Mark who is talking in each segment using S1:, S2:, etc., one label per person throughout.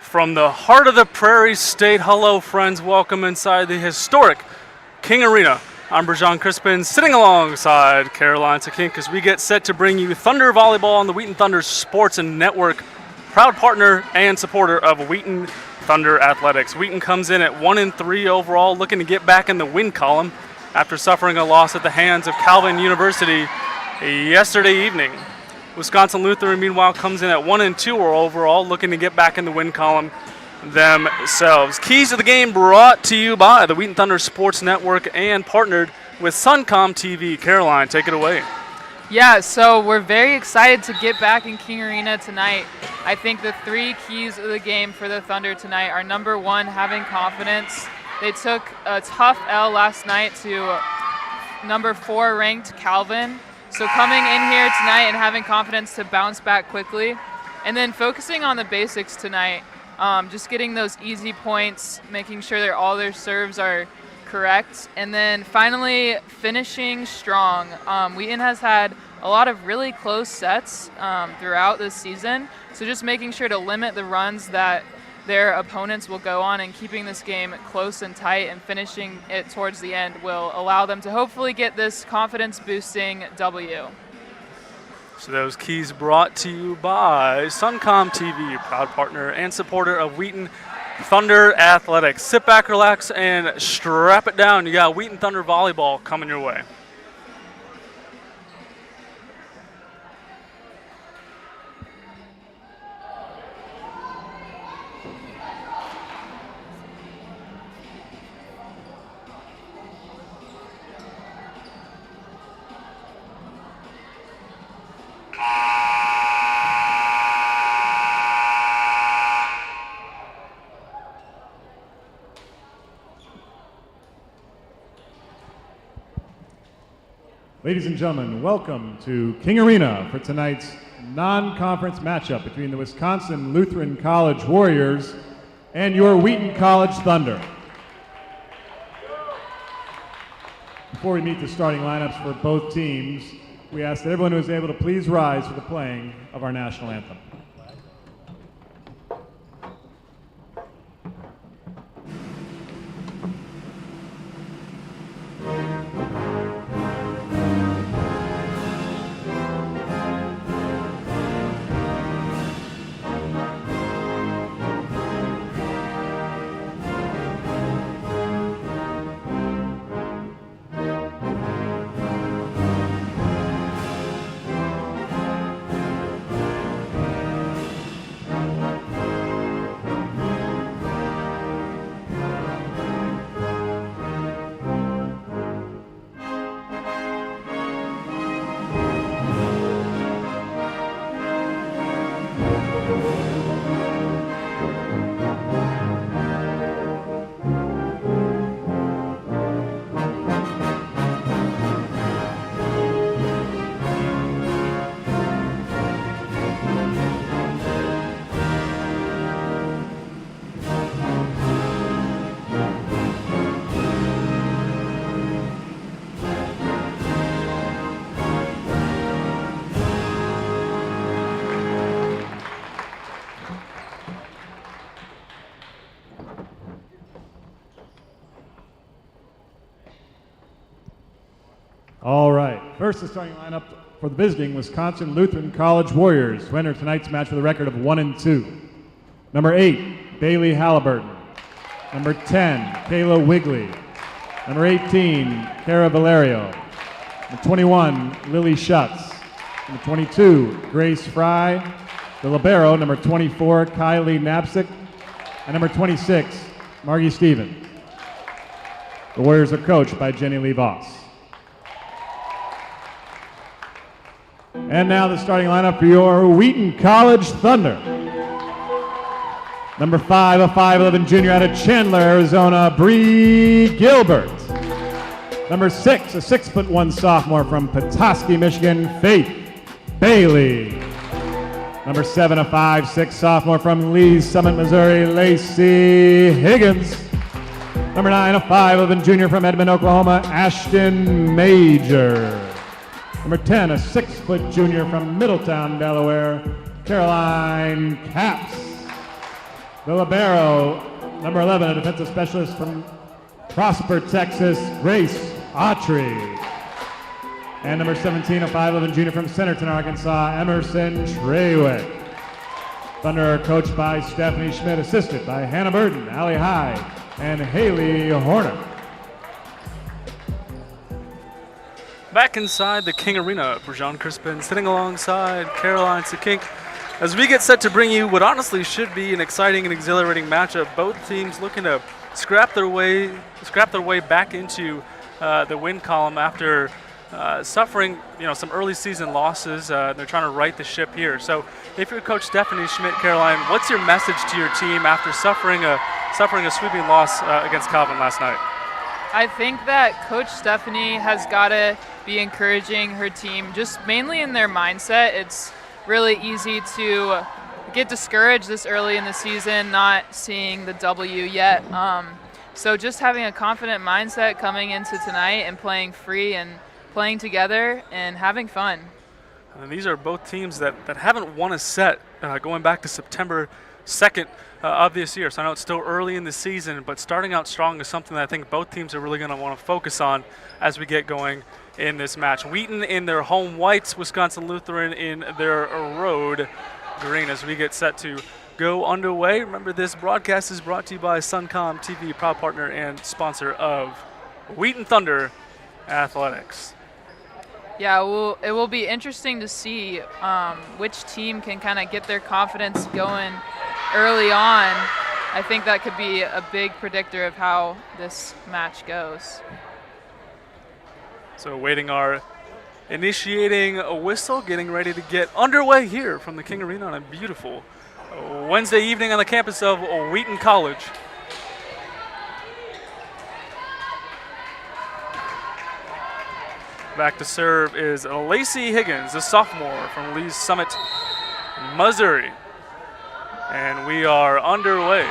S1: From the heart of the Prairie State, hello friends, welcome inside the historic King Arena. I'm Brajan Crispin, sitting alongside Caroline Sakink as we get set to bring you Thunder Volleyball on the Wheaton Thunder Sports and Network, proud partner and supporter of Wheaton Thunder Athletics. Wheaton comes in at 1-3 overall, looking to get back in the win column after suffering a loss at the hands of Calvin University yesterday evening. Wisconsin Lutheran, meanwhile, comes in at 1-2 overall, looking to get back in the win column themselves. Keys to the game brought to you by the Wheaton Thunder Sports Network and partnered with Suncom TV. Caroline, take it away.
S2: Yeah, so we're very excited to get back in King Arena tonight. I think the three keys of the game for the Thunder tonight are, number one, having confidence. They took a tough L last night to number 4 ranked Calvin. So coming in here tonight and having confidence to bounce back quickly, and then focusing on the basics tonight, just getting those easy points, making sure that all their serves are correct, and then finally finishing strong. Wheaton has had a lot of really close sets throughout this season, so just making sure to limit the runs that their opponents will go on, and keeping this game close and tight and finishing it towards the end will allow them to hopefully get this confidence-boosting W.
S1: So those keys brought to you by Suncom TV, proud partner and supporter of Wheaton Thunder Athletics. Sit back, relax, and strap it down. You got Wheaton Thunder Volleyball coming your way.
S3: Ladies and gentlemen, welcome to King Arena for tonight's non-conference matchup between the Wisconsin Lutheran College Warriors and your Wheaton College Thunder. Before we meet the starting lineups for both teams, we ask that everyone who is able to please rise for the playing of our national anthem. All right, first the starting lineup for the visiting Wisconsin Lutheran College Warriors, who enter tonight's match with a record of 1-2. Number 8, Bailey Halliburton. Number 10, Kayla Wigley. Number 18, Cara Valerio. Number 21, Lily Schutz. Number 22, Grace Fry. The libero, number 24, Kylie Knapsick. And number 26, Margie Stevens. The Warriors are coached by Jenny Lee Voss. And now the starting lineup for your Wheaton College Thunder. Number 5, a 5'11" junior out of Chandler, Arizona, Bree Gilbert. Number 6, a 6'1" sophomore from Petoskey, Michigan, Faith Bailey. Number 7, a 5'6" sophomore from Lee's Summit, Missouri, Lacey Higgins. Number 9, a 5'11" junior from Edmond, Oklahoma, Ashton Major. Number 10, a 6-foot junior from Middletown, Delaware, Caroline Capps. The libero, number 11, a defensive specialist from Prosper, Texas, Grace Autry. And number 17, a 5'11 junior from Centerton, Arkansas, Emerson Treywick. Thunder are coached by Stephanie Schmidt, assisted by Hannah Burden, Allie Hyde, and Haley Horner.
S1: Back inside the King Arena, Brajan Crispin sitting alongside Caroline Sakink as we get set to bring you what honestly should be an exciting and exhilarating matchup. Both teams looking to scrap their way back into the win column after suffering, some early season losses. They're trying to right the ship here. So, if you're Coach Stephanie Schmidt, Caroline, what's your message to your team after suffering a sweeping loss against Calvin last night?
S2: I think that Coach Stephanie has got to be encouraging her team, just mainly in their mindset. It's really easy to get discouraged this early in the season, not seeing the W yet. So just having a confident mindset coming into tonight and playing free and playing together and having fun.
S1: And these are both teams that haven't won a set going back to September 2nd of this year. So I know it's still early in the season, but starting out strong is something that I think both teams are really going to want to focus on as we get going in this match. Wheaton in their home whites, Wisconsin Lutheran in their road green as we get set to go underway. Remember, this broadcast is brought to you by Suncom TV, proud partner and sponsor of Wheaton Thunder Athletics.
S2: Yeah, it will be interesting to see which team can kind of get their confidence going early on. I think that could be a big predictor of how this match goes.
S1: So waiting our initiating whistle, getting ready to get underway here from the King Arena on a beautiful Wednesday evening on the campus of Wheaton College. Back to serve is Lacey Higgins, a sophomore from Lee's Summit, Missouri. And we are underway.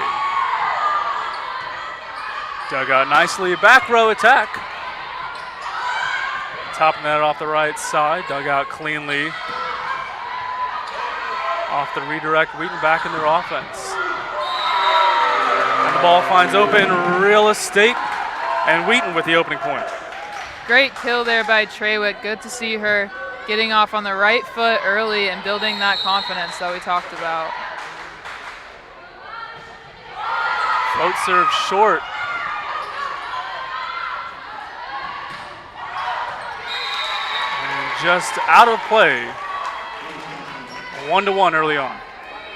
S1: Dug out nicely, back row attack. Top net off the right side, dug out cleanly. Off the redirect, Wheaton back in their offense. And the ball finds open real estate, and Wheaton with the opening point.
S2: Great kill there by Treywick. Good to see her getting off on the right foot early and building that confidence that we talked about.
S1: Float serve short. And just out of play. 1-1 early on.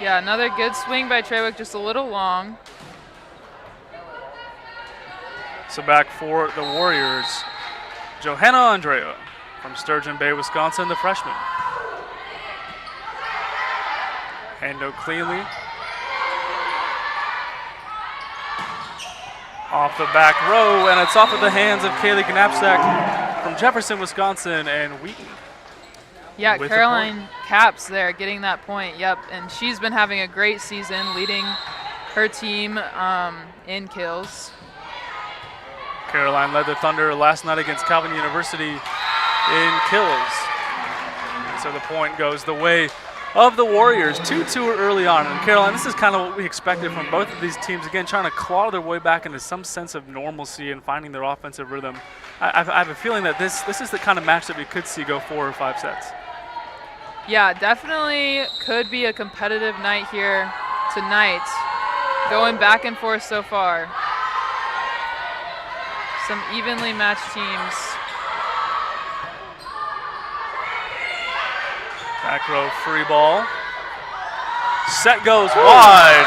S2: Yeah, another good swing by Treywick, just a little long.
S1: So back for the Warriors. Johanna Andrea from Sturgeon Bay, Wisconsin, the freshman. Hando cleanly. Off the back row, and it's off of the hands of Kaylee Knapsack from Jefferson, Wisconsin, and Wheaton.
S2: Yeah, Caroline Caps there getting that point, yep. And she's been having a great season leading her team in kills.
S1: Caroline led the Thunder last night against Calvin University in kills. And so the point goes the way of the Warriors. 2-2 early on. And Caroline, this is kind of what we expected from both of these teams. Again, trying to claw their way back into some sense of normalcy and finding their offensive rhythm. I have a feeling that this is the kind of match that we could see go 4 or 5 sets.
S2: Yeah, definitely could be a competitive night here tonight. Going back and forth so far. Some evenly matched teams.
S1: Back row free ball. Set goes wide.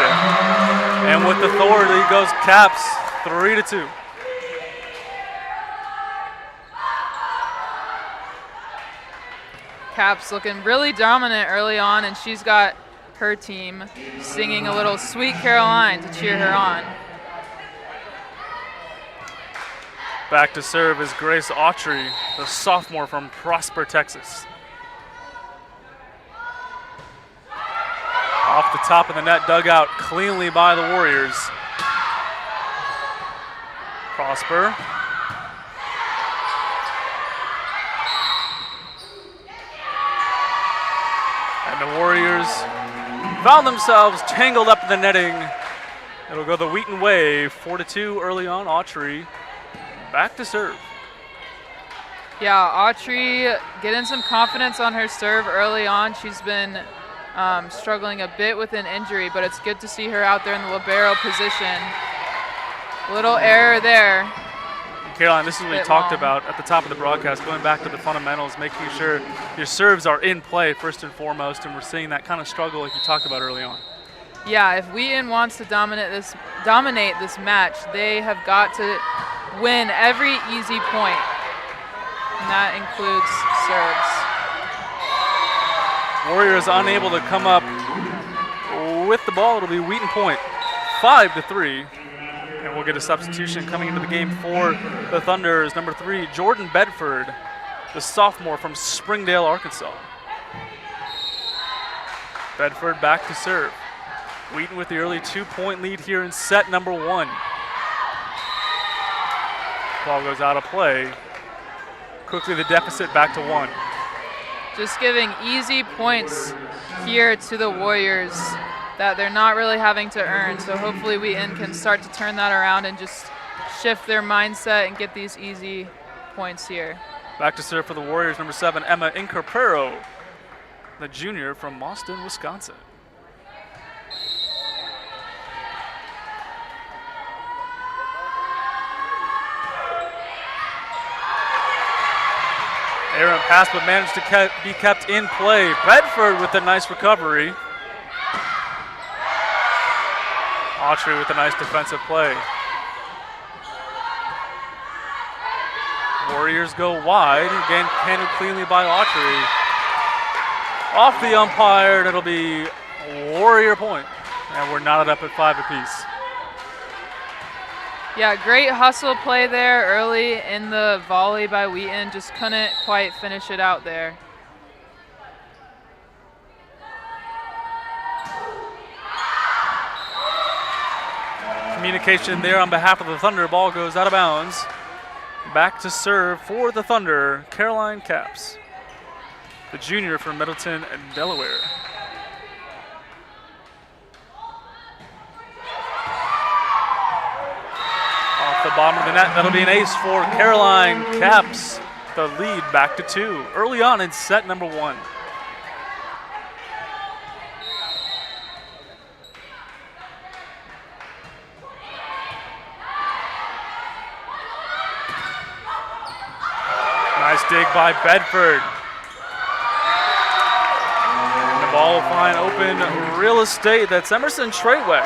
S1: And with authority goes Caps, 3-2.
S2: Caps looking really dominant early on, and she's got her team singing a little Sweet Caroline to cheer her on.
S1: Back to serve is Grace Autry, the sophomore from Prosper, Texas. Off the top of the net, dug out cleanly by the Warriors. Prosper. And the Warriors found themselves tangled up in the netting It'll go the Wheaton way, 4-2 early on. Autry back to serve.
S2: Yeah, Autry getting some confidence on her serve early on. She's been struggling a bit with an injury, but it's good to see her out there in the libero position. Little error there.
S1: Caroline, this is what we talked about at the top of the broadcast, going back to the fundamentals, making sure your serves are in play first and foremost, and we're seeing that kind of struggle like you talked about early on.
S2: Yeah, if Wheaton wants to dominate this match, they have got to win every easy point, and that includes serves.
S1: Warriors unable to come up with the ball. It'll be Wheaton point, 5-3. And we'll get a substitution coming into the game for the Thunders. Number 3, Jordan Bedford, the sophomore from Springdale, Arkansas. Bedford back to serve. Wheaton with the early 2-point lead here in set number 1. Ball goes out of play. Quickly the deficit back to 1.
S2: Just giving easy points here to the Warriors that they're not really having to earn. So hopefully Wheaton can start to turn that around and just shift their mindset and get these easy points here.
S1: Back to serve for the Warriors, number 7, Emma Incorpero, the junior from Boston, Wisconsin. Errant pass, but managed to be kept in play. Bedford with a nice recovery. Autry with a nice defensive play. Warriors go wide. Again, handled cleanly by Autry. Off the umpire, and it'll be Warrior point. And we're knotted up at 5 apiece.
S2: Yeah, great hustle play there early in the volley by Wheaton. Just couldn't quite finish it out there.
S1: Communication there on behalf of the Thunder. Ball goes out of bounds. Back to serve for the Thunder, Caroline Capps, the junior from Middleton, Delaware. Off the bottom of the net, that'll be an ace for Caroline Capps. The lead back to 2 early on in set number 1. Nice dig by Bedford. And the ball will find open real estate. That's Emerson Trewick,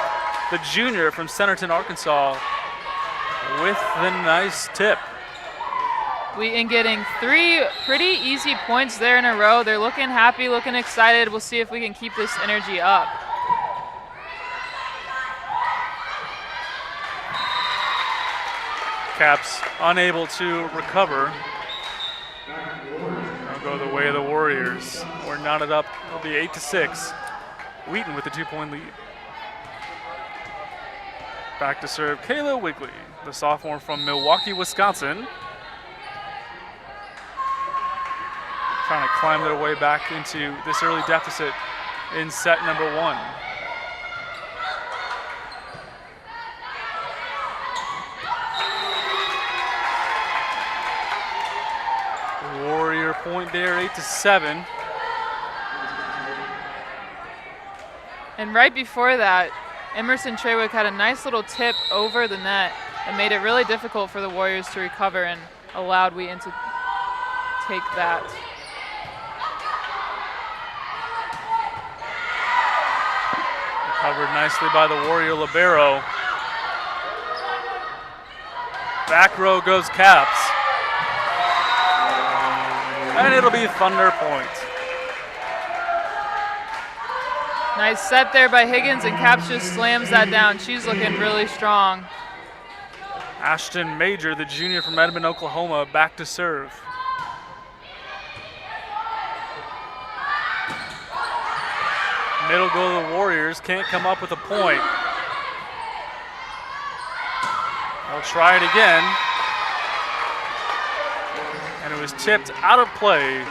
S1: the junior from Centerton, Arkansas, with the nice tip.
S2: Wheaton getting 3 pretty easy points there in a row. They're looking happy, looking excited. We'll see if we can keep this energy up.
S1: Capps unable to recover. That'll go the way of the Warriors. We're knotted up. It'll be 8-6. Wheaton with the 2-point lead. Back to serve Kayla Wigley, the sophomore from Milwaukee, Wisconsin. Trying to climb their way back into this early deficit in set number 1. Warrior point there, 8-7.
S2: And right before that, Emerson Trewick had a nice little tip over the net and made it really difficult for the Warriors to recover and allowed Wheaton to take that.
S1: Recovered nicely by the Warrior libero. Back row goes Capps. And it'll be Thunder point.
S2: Nice set there by Higgins, and Capps just slams that down. She's looking really strong.
S1: Ashton Major, the junior from Edmond, Oklahoma, back to serve. Middle go the Warriors, can't come up with a point. They'll try it again. And it was tipped out of play.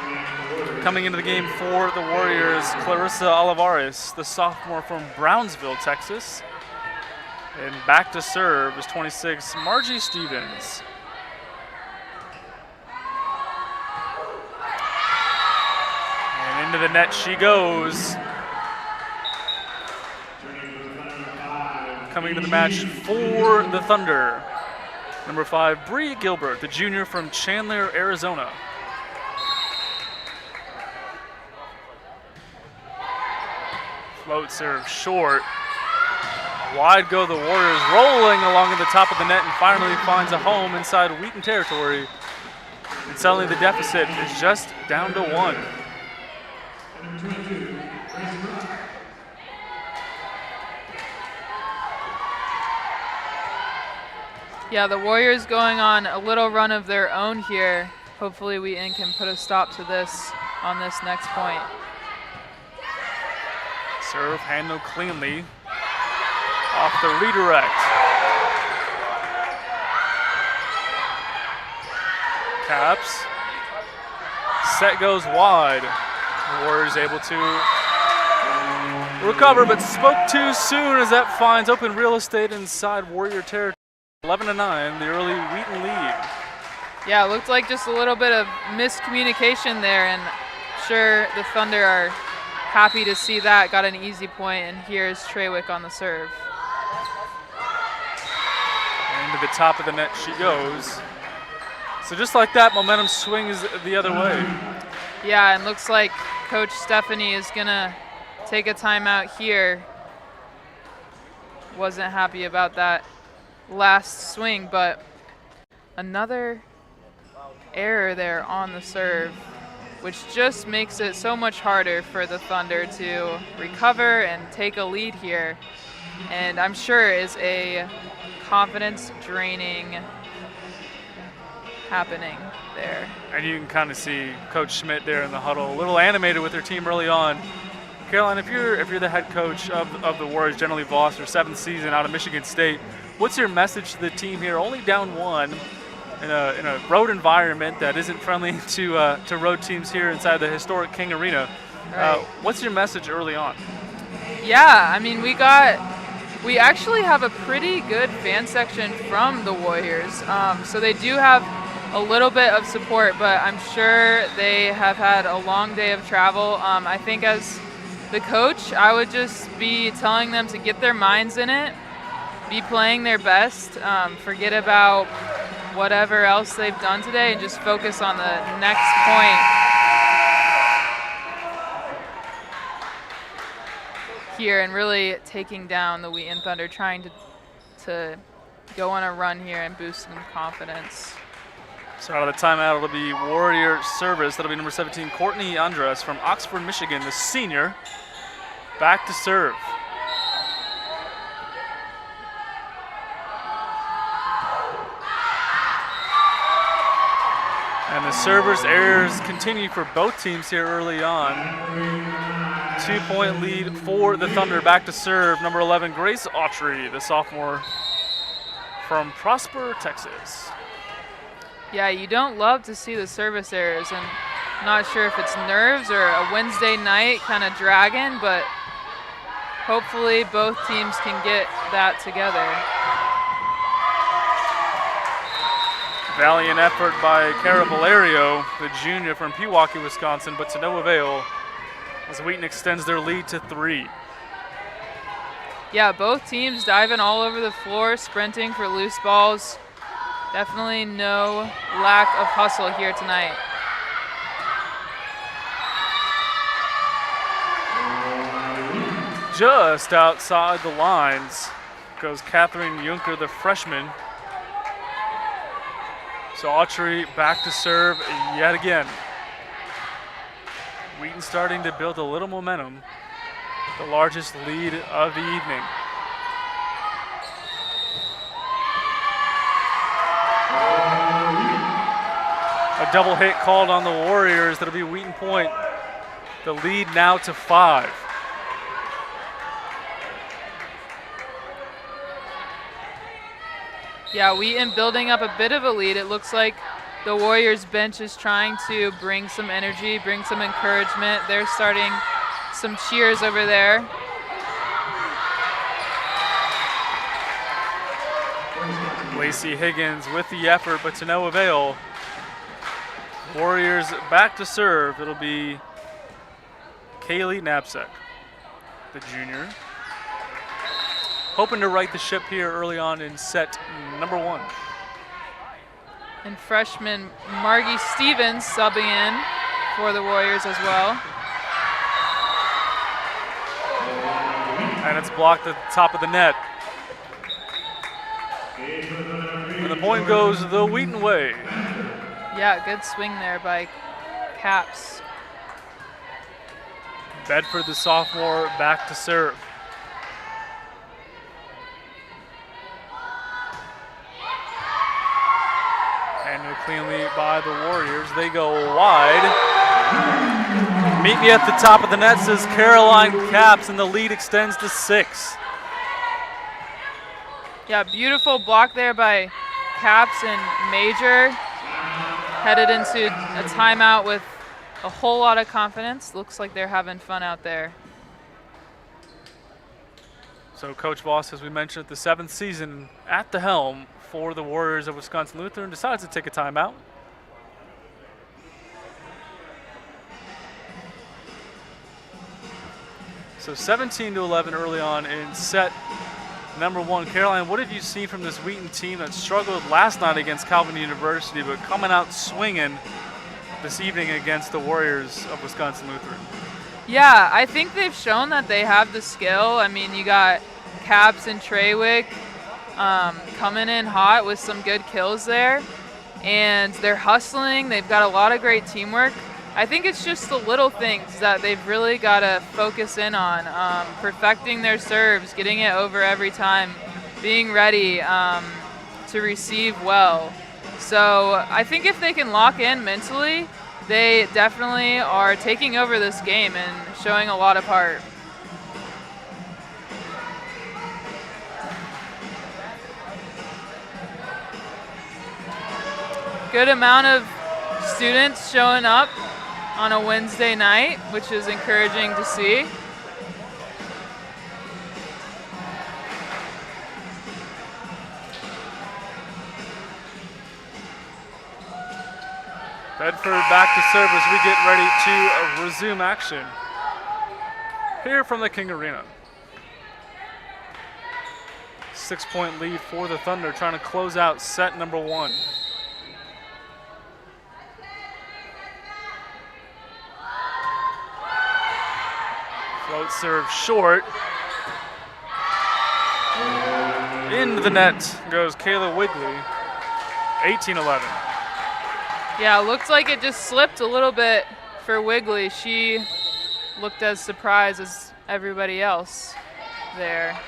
S1: Coming into the game for the Warriors, Clarissa Olivares, the sophomore from Brownsville, Texas. And back to serve is 26, Margie Stevens. And into the net she goes. Coming to the match for the Thunder, number 5, Bree Gilbert, the junior from Chandler, Arizona. Float serve short. Wide go the Warriors, rolling along at the top of the net and finally finds a home inside Wheaton territory. And suddenly the deficit is just down to 1.
S2: Yeah, the Warriors going on a little run of their own here. Hopefully Wheaton can put a stop to this on this next point.
S1: Serve handled cleanly off the redirect. Caps. Set goes wide. The Warriors able to recover, but spoke too soon as that finds open real estate inside Warrior territory. 11-9, the early Wheaton lead.
S2: Yeah, it looked like just a little bit of miscommunication there, and sure the Thunder are happy to see that. Got an easy point, and here's Treywick on the serve.
S1: And to the top of the net she goes. So just like that, momentum swings the other way.
S2: Yeah, and looks like Coach Stephanie is gonna take a timeout here. Wasn't happy about that last swing, but another error there on the serve, which just makes it so much harder for the Thunder to recover and take a lead here, and I'm sure is a confidence draining happening there.
S1: And you can kind of see Coach Schmidt there in the huddle, a little animated with their team early on. Caroline, if you're the head coach of the Warriors, generally Voss, their 7th season out of Michigan State, what's your message to the team here? Only down 1 in a road environment that isn't friendly to road teams here inside the historic King Arena.
S2: Right.
S1: What's your message early on?
S2: Yeah, I mean, we actually have a pretty good fan section from the Warriors. So they do have a little bit of support, but I'm sure they have had a long day of travel. I think as the coach, I would just be telling them to get their minds in it, be playing their best, forget about whatever else they've done today, and just focus on the next point here and really taking down the Wheaton Thunder, trying to go on a run here and boost some confidence.
S1: So out of the timeout, it'll be Warrior service. That'll be number 17, Courtney Andres from Oxford, Michigan, the senior, back to serve. And the server's errors continue for both teams here early on. 2-point lead for the Thunder. Back to serve, number 11, Grace Autry, the sophomore from Prosper, Texas.
S2: Yeah, you don't love to see the service errors, and I'm not sure if it's nerves or a Wednesday night kind of dragging, but hopefully both teams can get that together.
S1: Valiant effort by Cara Valerio, the junior from Pewaukee, Wisconsin, but to no avail as Wheaton extends their lead to 3.
S2: Yeah, both teams diving all over the floor, sprinting for loose balls. Definitely no lack of hustle here tonight.
S1: Just outside the lines goes Catherine Junker, the freshman. So Autry back to serve yet again. Wheaton starting to build a little momentum. The largest lead of the evening. A double hit called on the Warriors. That'll be Wheaton point. The lead now to 5.
S2: Yeah, Wheaton building up a bit of a lead. It looks like the Warriors bench is trying to bring some energy, bring some encouragement. They're starting some cheers over there.
S1: Lacey Higgins with the effort, but to no avail. Warriors back to serve. It'll be Kaylee Knapsack, the junior. Hoping to right the ship here early on in set number 1.
S2: And freshman Margie Stevens subbing in for the Warriors as well.
S1: And it's blocked at the top of the net. And the point goes the Wheaton way.
S2: Yeah, good swing there by Caps.
S1: Bedford, the sophomore, back to serve. Handled cleanly by the Warriors. They go wide. Meet me at the top of the net, says Caroline Caps, and the lead extends to 6.
S2: Yeah, beautiful block there by Caps and Major. Headed into a timeout with a whole lot of confidence. Looks like they're having fun out there.
S1: So Coach Voss, as we mentioned, the 7th season at the helm for the Warriors of Wisconsin Lutheran, decides to take a timeout. So 17-11 early on in set number 1. Caroline, what have you seen from this Wheaton team that struggled last night against Calvin University, but coming out swinging this evening against the Warriors of Wisconsin Lutheran?
S2: Yeah, I think they've shown that they have the skill. I mean, you got Caps and Treywick coming in hot with some good kills there, and they're hustling. They've got a lot of great teamwork. I think it's just the little things that they've really got to focus in on, perfecting their serves, getting it over every time, being ready to receive well. So I think if they can lock in mentally, they definitely are taking over this game and showing a lot of heart. Good amount of students showing up on a Wednesday night, which is encouraging to see.
S1: Bedford back to serve as we get ready to resume action here from the King Arena. 6-point lead for the Thunder, trying to close out set number 1. Float serve short. Into the net goes Kayla Wigley, 18-11.
S2: Yeah, looks like it just slipped a little bit for Wigley. She looked as surprised as everybody else there.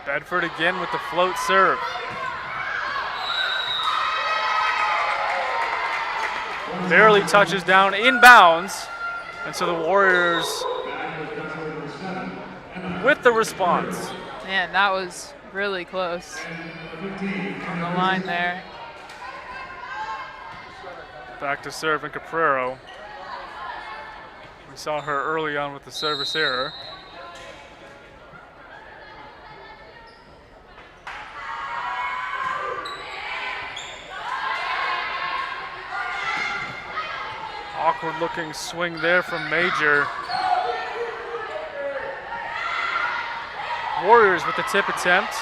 S1: Bedford again with the float serve. Barely touches down, inbounds. And so the Warriors with the response.
S2: Man, that was really close on the line there.
S1: Back to serve in Caprero. We saw her early on with the service error. Awkward looking swing there from Major. Warriors with the tip attempt.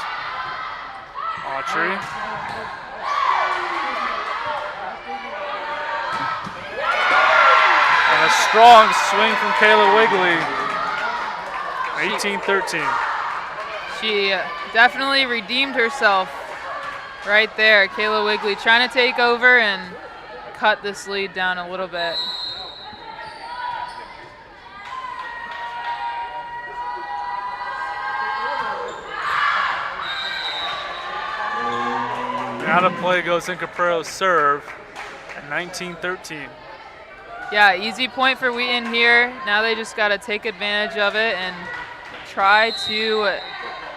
S1: Autry. And a strong swing from Kayla Wigley. 18-13.
S2: She definitely redeemed herself right there. Kayla Wigley trying to take over and cut this lead down a little bit.
S1: Out of play goes in Caprero's serve at 19-13.
S2: Yeah, easy point for Wheaton here. Now they just got to take advantage of it and try to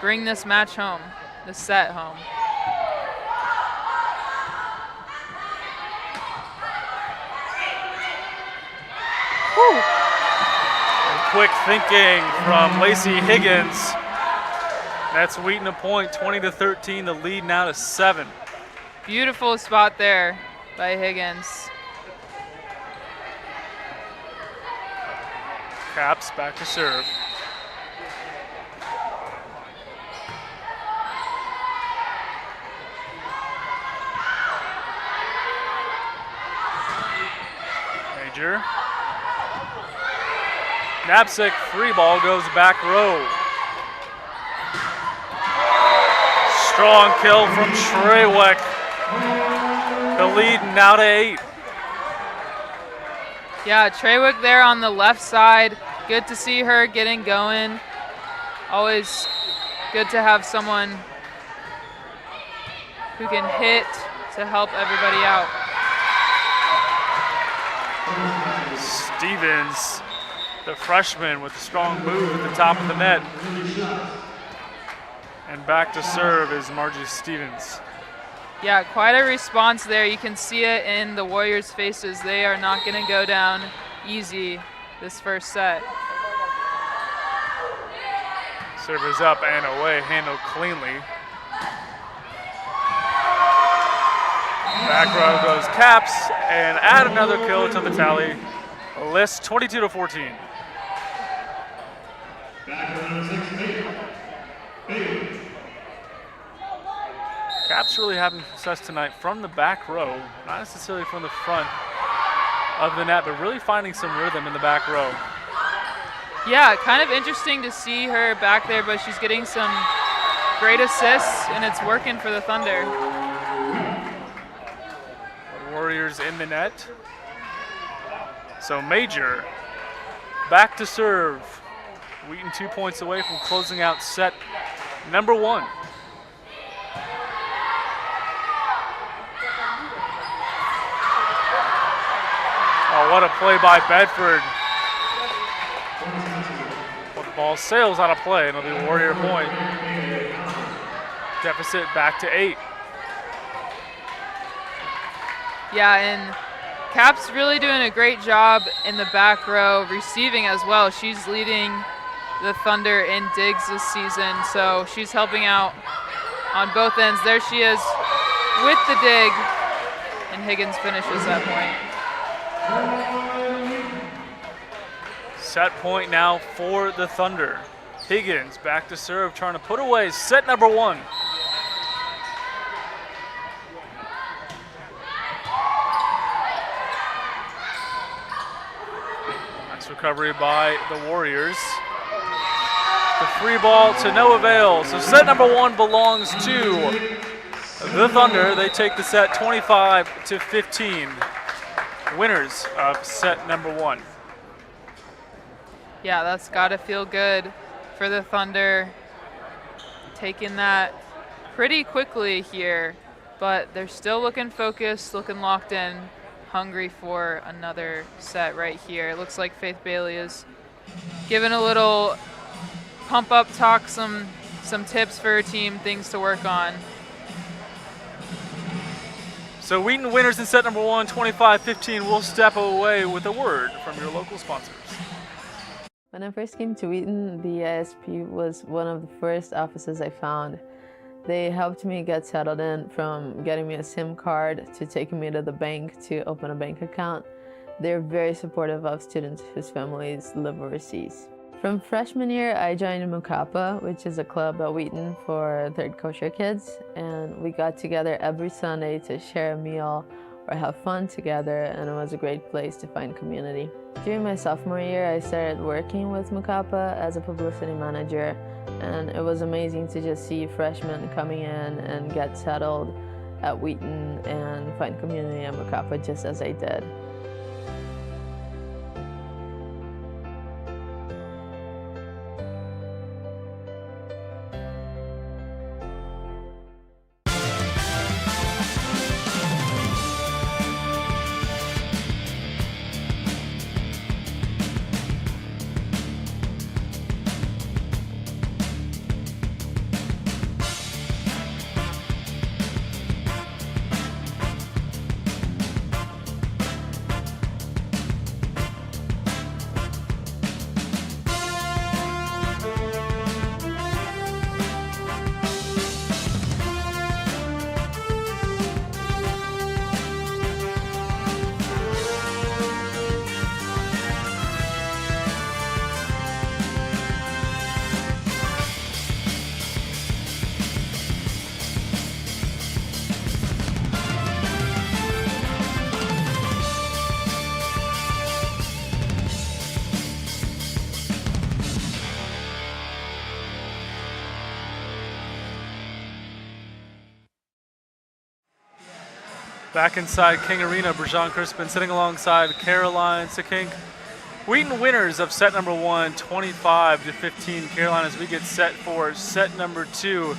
S2: bring this match home, this set home. Whew.
S1: And quick thinking from Lacey Higgins. That's Wheaton a point, 20-13. The lead now to 7.
S2: Beautiful spot there by Higgins.
S1: Caps back to serve. Major. Knapsack free ball goes back row. Strong kill from Treywick. The lead now to 8.
S2: Yeah, Treywick there on the left side. Good to see her getting going. Always good to have someone who can hit to help everybody out.
S1: Stevens, the freshman, with a strong move at the top of the net. And back to serve is Margie Stevens.
S2: Yeah, quite a response there. You can see it in the Warriors' faces. They are not going to go down easy this first set.
S1: Serve is up and away, handled cleanly. Back row goes Caps, and add another kill to the tally. List 22-14. Caps really having success tonight from the back row, not necessarily from the front of the net, but really finding some rhythm in the back row.
S2: Yeah, kind of interesting to see her back there, but she's getting some great assists, and it's working for the Thunder.
S1: The Warriors in the net. So Major back to serve. Wheaton 2 points away from closing out set number 1. Oh, what a play by Bedford. Well, the ball sails out of play, and it'll be a Warrior point. Deficit back to 8.
S2: Yeah, and Cap's really doing a great job in the back row, receiving as well. She's leading the Thunder in digs this season, so she's helping out on both ends. There she is with the dig, and Higgins finishes that point.
S1: Set point now for the Thunder. Higgins back to serve, trying to put away set number 1. Nice recovery by the Warriors. The free ball to no avail. So set number 1 belongs to the Thunder. They take the set 25-15. Winners of set number 1.
S2: Yeah, that's got to feel good for the Thunder, taking that pretty quickly here, but they're still looking focused, looking locked in, hungry for another set right here. It looks like Faith Bailey is giving a little pump-up talk, some tips for her team, things to work on.
S1: So Wheaton winners in set number 1, 25-15. We'll step away with a word from your local sponsors.
S4: When I first came to Wheaton, the ISP was one of the first offices I found. They helped me get settled in, from getting me a SIM card to taking me to the bank to open a bank account. They're very supportive of students whose families live overseas. From freshman year, I joined Mukapa, which is a club at Wheaton for third kosher kids, and we got together every Sunday to share a meal or have fun together, and it was a great place to find community. During my sophomore year, I started working with Mukapa as a publicity manager, and it was amazing to just see freshmen coming in and get settled at Wheaton and find community at Mukapa just as I did.
S1: Back inside King Arena, Brajan Crispin sitting alongside Caroline Sakink. Wheaton winners of set number 1, 25-15. Caroline, as we get set for set number 2.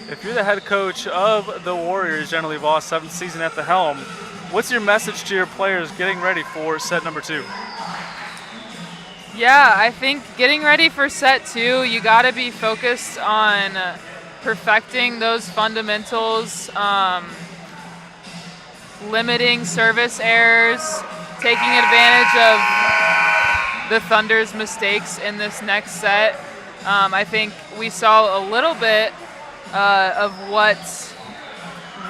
S1: If you're the head coach of the Warriors, Jenna Voss, 7th season at the helm, what's your message to your players getting ready for set number 2?
S2: Yeah, I think getting ready for set 2, you got to be focused on perfecting those fundamentals, limiting service errors, taking advantage of the Thunder's mistakes in this next set. I think we saw a little bit of what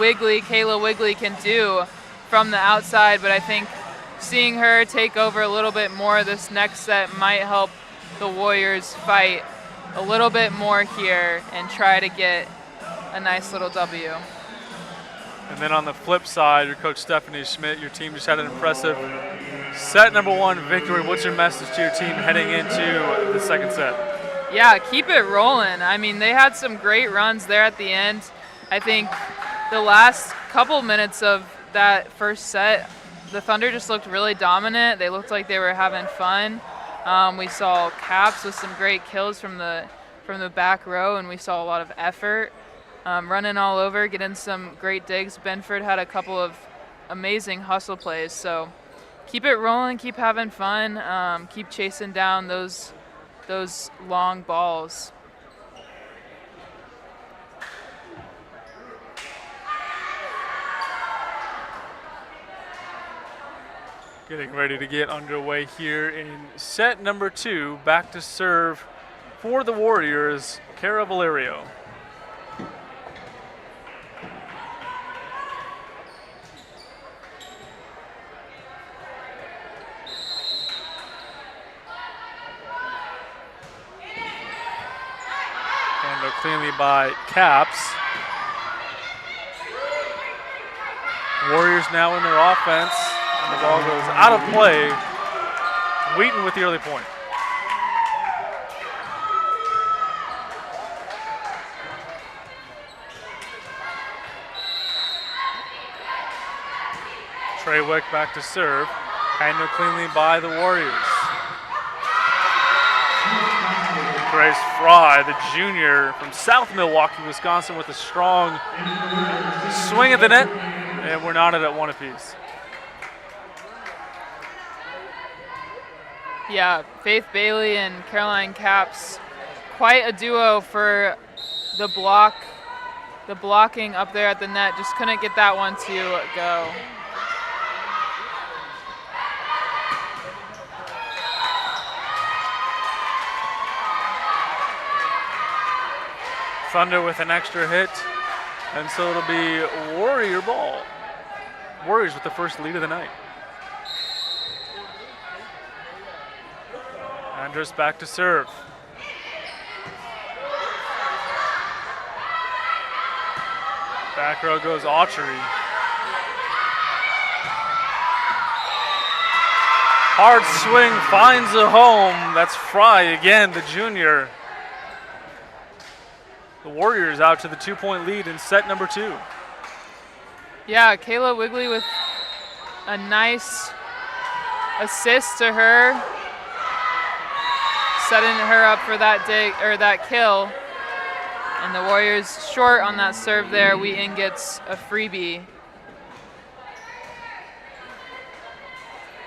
S2: Kayla Wigley can do from the outside, but I think seeing her take over a little bit more this next set might help the Warriors fight a little bit more here and try to get a nice little W.
S1: And then on the flip side, your coach Stephanie Schmidt, your team just had an impressive set number 1 victory. What's your message to your team heading into the second set?
S2: Yeah, keep it rolling. I mean, they had some great runs there at the end. I think the last couple minutes of that first set, the Thunder just looked really dominant. They looked like they were having fun. We saw Caps with some great kills from the back row, and we saw a lot of effort. Running all over, getting some great digs. Benford had a couple of amazing hustle plays. So keep it rolling, keep having fun, keep chasing down those long balls.
S1: Getting ready to get underway here in set number 2. Back to serve for the Warriors, Cara Valerio. Handled cleanly by Caps. Warriors now in their offense. And the ball goes out of play. Wheaton with the early point. Trey Wick back to serve. Handled cleanly by the Warriors. Grace Fry, the junior from South Milwaukee, Wisconsin, with a strong swing at the net. And we're knotted at 1 apiece.
S2: Yeah, Faith Bailey and Caroline Caps, quite a duo for the blocking up there at the net. Just couldn't get that one to go.
S1: Thunder with an extra hit, and so it'll be Warrior ball. Warriors with the first lead of the night. Andrus back to serve. Back row goes Autry. Hard swing finds a home. That's Fry again, the junior. The Warriors out to the 2-point lead in set number 2.
S2: Yeah, Kayla Wigley with a nice assist to her, setting her up for that dig or that kill. And the Warriors short on that serve there. Wheaton gets a freebie.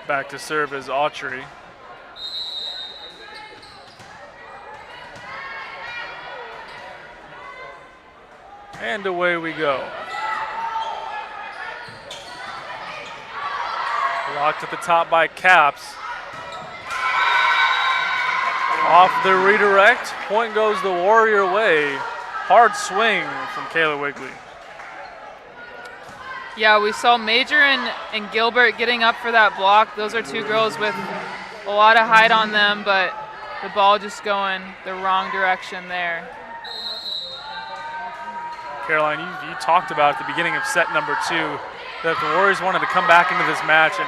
S1: Back to serve is Autry. And away we go. Blocked at the top by Caps. Off the redirect. Point goes the Warrior way. Hard swing from Kayla Wigley.
S2: Yeah, we saw Major and Gilbert getting up for that block. Those are two girls with a lot of height on them, but the ball just going the wrong direction there.
S1: Caroline, you talked about at the beginning of set number 2 that if the Warriors wanted to come back into this match and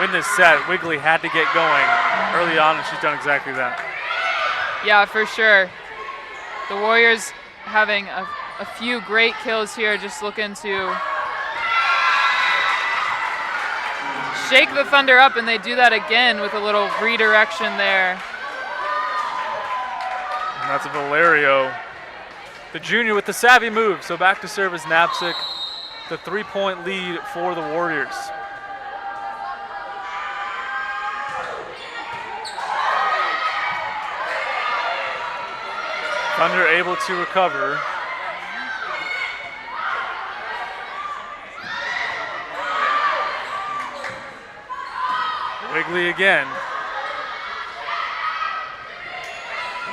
S1: win this set, Wigley had to get going early on, and she's done exactly that.
S2: Yeah, for sure. The Warriors having a few great kills here, just looking to shake the Thunder up, and they do that again with a little redirection there.
S1: And that's Valerio, the junior, with the savvy move. So back to serve is Knapsack, the 3-point lead for the Warriors. Thunder able to recover. Wigley again.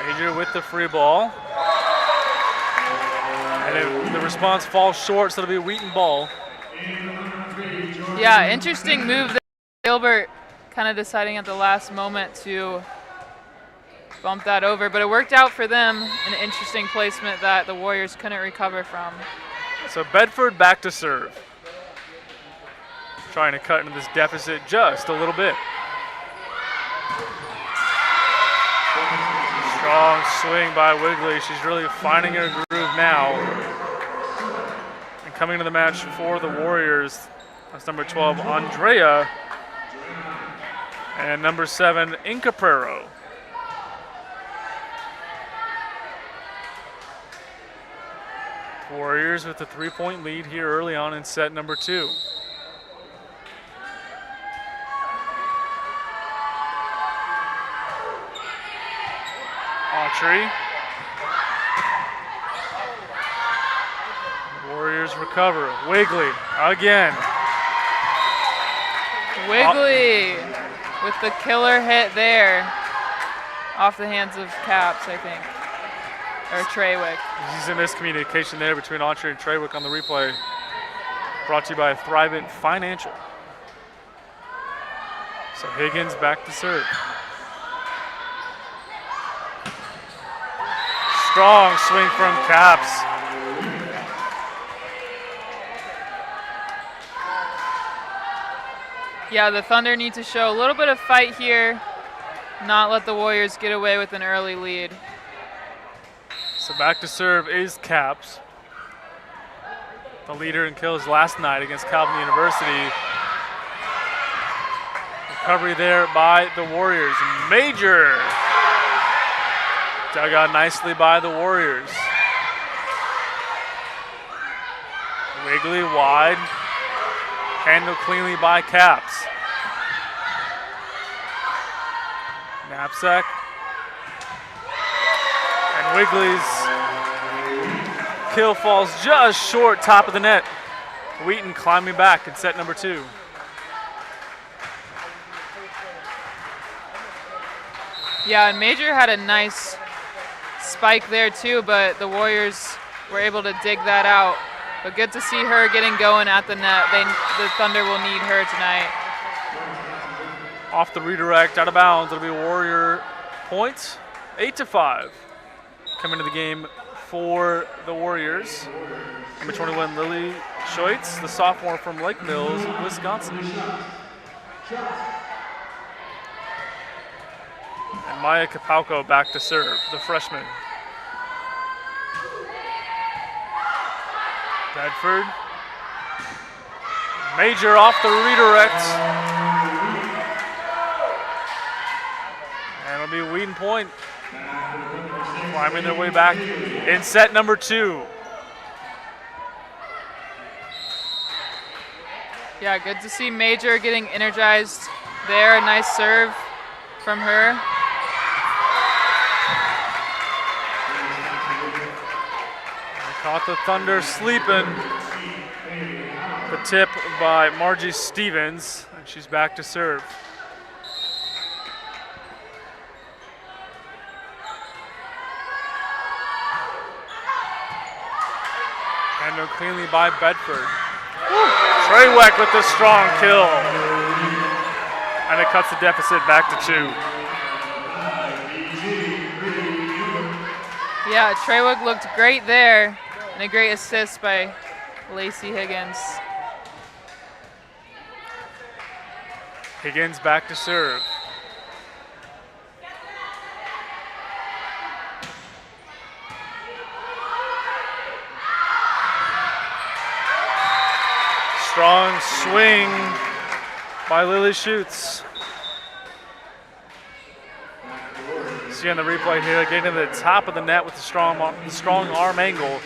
S1: Major with the free ball. And the response falls short, so it'll be a Wheaton ball.
S2: Yeah, interesting move there. Gilbert kind of deciding at the last moment to bump that over, but it worked out for them. An interesting placement that the Warriors couldn't recover from.
S1: So Bedford back to serve. Trying to cut into this deficit just a little bit. Strong swing by Wigley. She's really finding her groove now. And coming to the match for the Warriors, that's number 12, Andrea, and number 7, Inca Prero. Warriors with a 3-point lead here early on in set number 2. Autry. Warriors recover. Wigley again.
S2: Wigley with the killer hit there. Off the hands of Caps, I think. Or Treywick.
S1: This is a miscommunication there between Autry and Treywick on the replay. Brought to you by Thrivent Financial. So Higgins back to serve. Strong swing from Caps.
S2: Yeah, the Thunder need to show a little bit of fight here, not let the Warriors get away with an early lead.
S1: So back to serve is Caps, the leader in kills last night against Calvin University. Recovery there by the Warriors. Major dug out nicely by the Warriors. Wigley wide, handled cleanly by Caps. Knapsack. And Wigley's kill falls just short, top of the net. Wheaton climbing back in set number 2.
S2: Yeah, and Major had a nice spike there too, but the Warriors were able to dig that out. But good to see her getting going at the net. The Thunder will need her tonight.
S1: Off the redirect, out of bounds. It'll be Warrior points, 8-5. Coming to the game for the Warriors. Number 21, Lily Scheutz, the sophomore from Lake Mills, Wisconsin. And Maya Kapauko back to serve, the freshman. Bedford. Major off the redirect. And it'll be Wheaton point. Climbing their way back in set number 2.
S2: Yeah, good to see Major getting energized there. A nice serve from her.
S1: Caught the Thunder sleeping. The tip by Margie Stevens, and she's back to serve. Handled cleanly by Bedford. Treywick with the strong kill. And it cuts the deficit back to 2.
S2: Yeah, Treywick looked great there. And a great assist by Lacey Higgins.
S1: Higgins back to serve. Strong swing by Lily Schutz. See on the replay here, getting to the top of the net with the strong arm angle.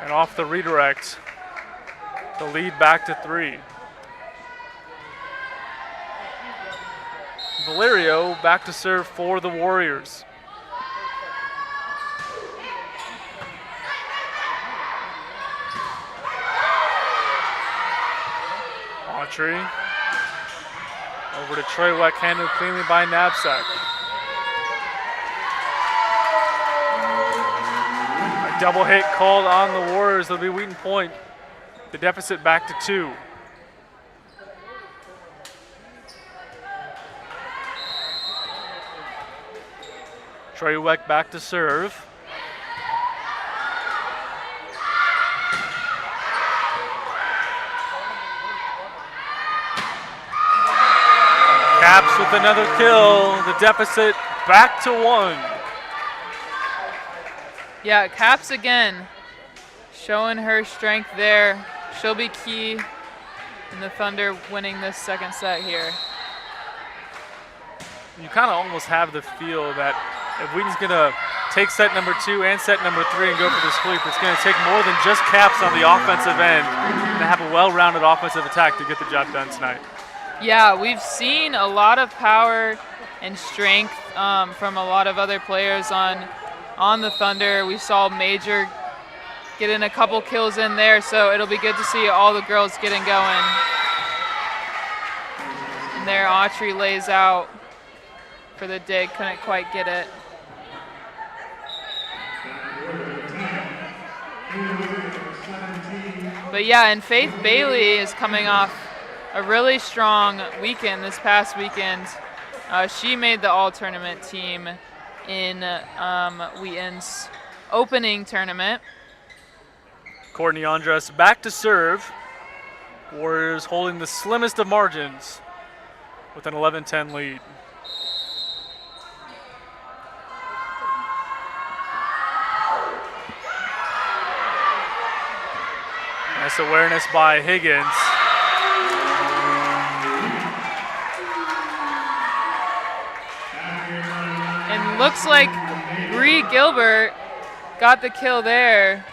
S1: And off the redirect, the lead back to 3. Valerio back to serve for the Warriors. Autry. Over to Trey Weck, handled cleanly by Knapsack. A double hit called on the Warriors. It'll be Wheaton point. The deficit back to 2. Trey Weck back to serve. Caps with another kill. The deficit back to 1.
S2: Yeah, Caps again, showing her strength there. She'll be key in the Thunder winning this second set here.
S1: You kind of almost have the feel that if Wheaton's going to take set number 2 and set number 3 and go for the sweep, it's going to take more than just Caps on the offensive end and have a well-rounded offensive attack to get the job done tonight.
S2: Yeah, we've seen a lot of power and strength from a lot of other players on the Thunder. We saw Major getting a couple kills in there, so it'll be good to see all the girls getting going. And there Autry lays out for the dig, couldn't quite get it. But yeah, and Faith Bailey is coming off a really strong weekend this past weekend. She made the all-tournament team in Wheaton's opening tournament.
S1: Courtney Andres back to serve. Warriors holding the slimmest of margins with an 11-10 lead. Nice awareness by Higgins.
S2: And looks like Bree Gilbert got the kill there.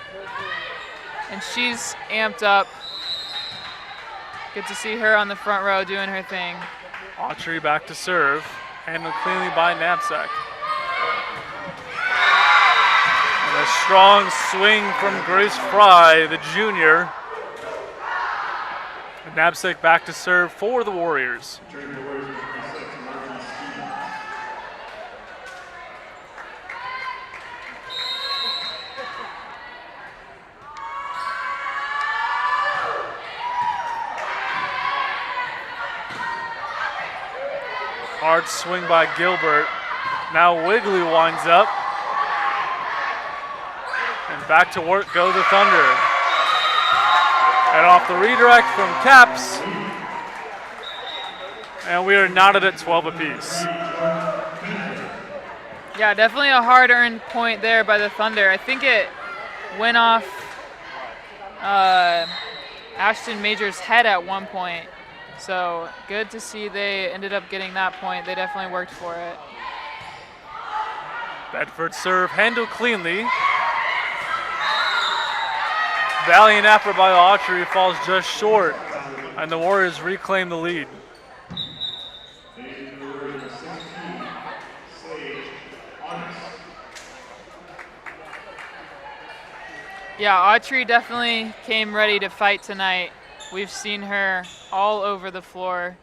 S2: And she's amped up. Good to see her on the front row doing her thing.
S1: Autry back to serve. Handled cleanly by Knapsack. And a strong swing from Grace Fry, the junior. And Knapsack back to serve for the Warriors. Hard swing by Gilbert. Now Wigley winds up. And back to work go the Thunder. And off the redirect from Caps. And we are knotted at 12 apiece.
S2: Yeah, definitely a hard-earned point there by the Thunder. I think it went off Ashton Major's head at one point. So good to see they ended up getting that point. They definitely worked for it.
S1: Bedford serve handled cleanly. Valiant effort by Autry falls just short, and the Warriors reclaim the lead.
S2: Yeah, Autry definitely came ready to fight tonight. We've seen her all over the floor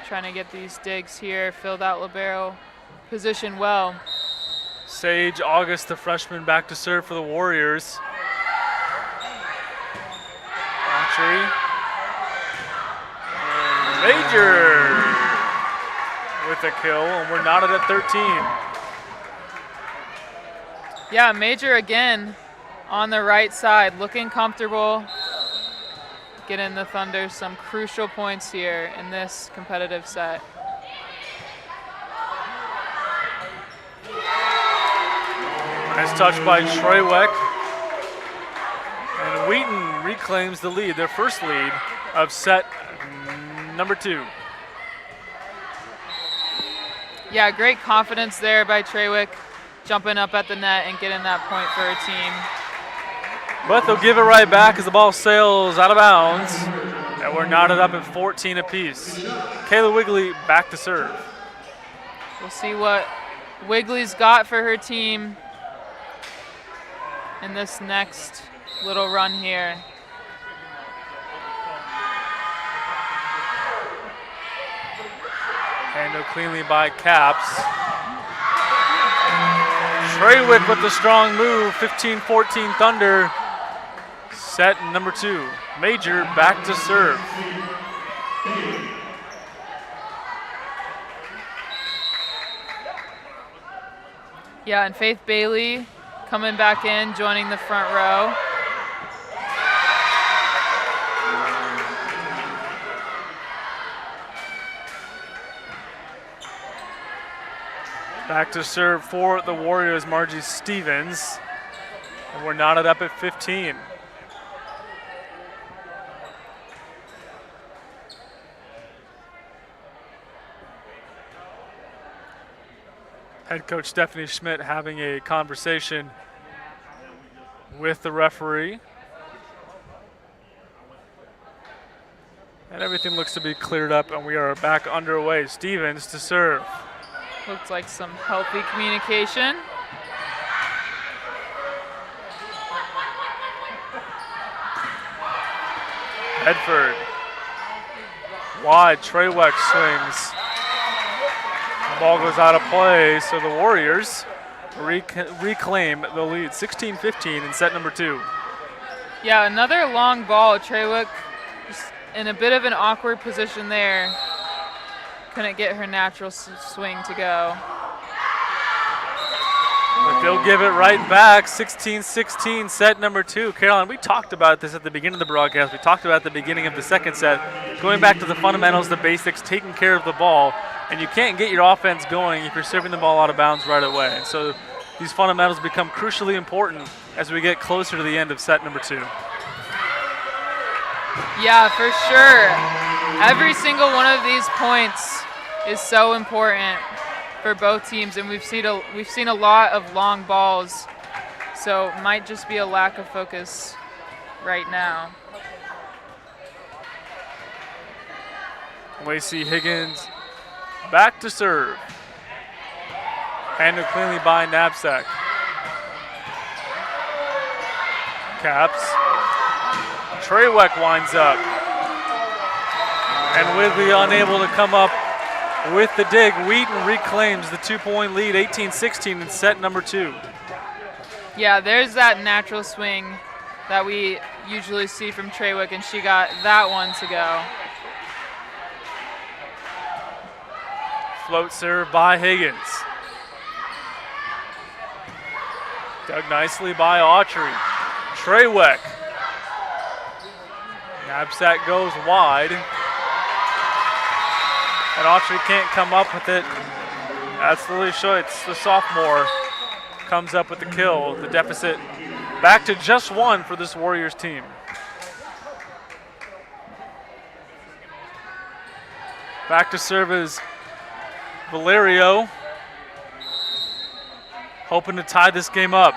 S2: trying to get these digs here, filled out libero position well.
S1: Sage August, the freshman, back to serve for the Warriors. Autry. And Major with a kill, and we're knotted at 13.
S2: Yeah, Major again on the right side, looking comfortable. Getting the Thunder some crucial points here in this competitive set.
S1: Nice touch by Treyweck. And Wheaton reclaims the lead, their first lead of set number 2.
S2: Yeah, great confidence there by Trawick, jumping up at the net and getting that point for her team.
S1: But they'll give it right back as the ball sails out of bounds. And we're knotted up at 14 apiece. Kayla Wigley back to serve.
S2: We'll see what Wigley's got for her team in this next little run here.
S1: Handled cleanly by Caps. Trawick with the strong move, 15-14 Thunder. Set number 2. Major back to serve.
S2: Yeah, and Faith Bailey coming back in, joining the front row.
S1: Back to serve for the Warriors, Margie Stevens. And we're knotted up at 15. Head coach Stephanie Schmidt having a conversation with the referee. And everything looks to be cleared up, and we are back underway. Stevens to serve.
S2: Looks like some healthy communication.
S1: Bedford. Wide, Trawick swings. The ball goes out of play, so the Warriors reclaim the lead, 16-15 in set number 2.
S2: Yeah, another long ball. Trawick just in a bit of an awkward position there. Couldn't get her natural swing to go.
S1: But they'll give it right back, 16-16, set number 2. Caroline, we talked about this at the beginning of the broadcast. We talked about at the beginning of the second set, going back to the fundamentals, the basics, taking care of the ball. And you can't get your offense going if you're serving the ball out of bounds right away. And so these fundamentals become crucially important as we get closer to the end of set number 2.
S2: Yeah, for sure. Every single one of these points is so important for both teams, and we've seen a lot of long balls, so it might just be a lack of focus right now.
S1: Lacey Higgins back to serve. Handled cleanly by Knapsack. Caps. Trawick winds up. And Wigley unable to come up with the dig. Wheaton reclaims the 2-point lead, 18-16 in set number 2.
S2: Yeah, there's that natural swing that we usually see from Trawick, and she got that one to go.
S1: Float serve by Higgins. Dug nicely by Autry. Trawick. Knapsack goes wide. And Autry can't come up with it. That's Lily Schoitz, the sophomore, comes up with the kill. The deficit back to just 1 for this Warriors team. Back to serve is Valerio, hoping to tie this game up.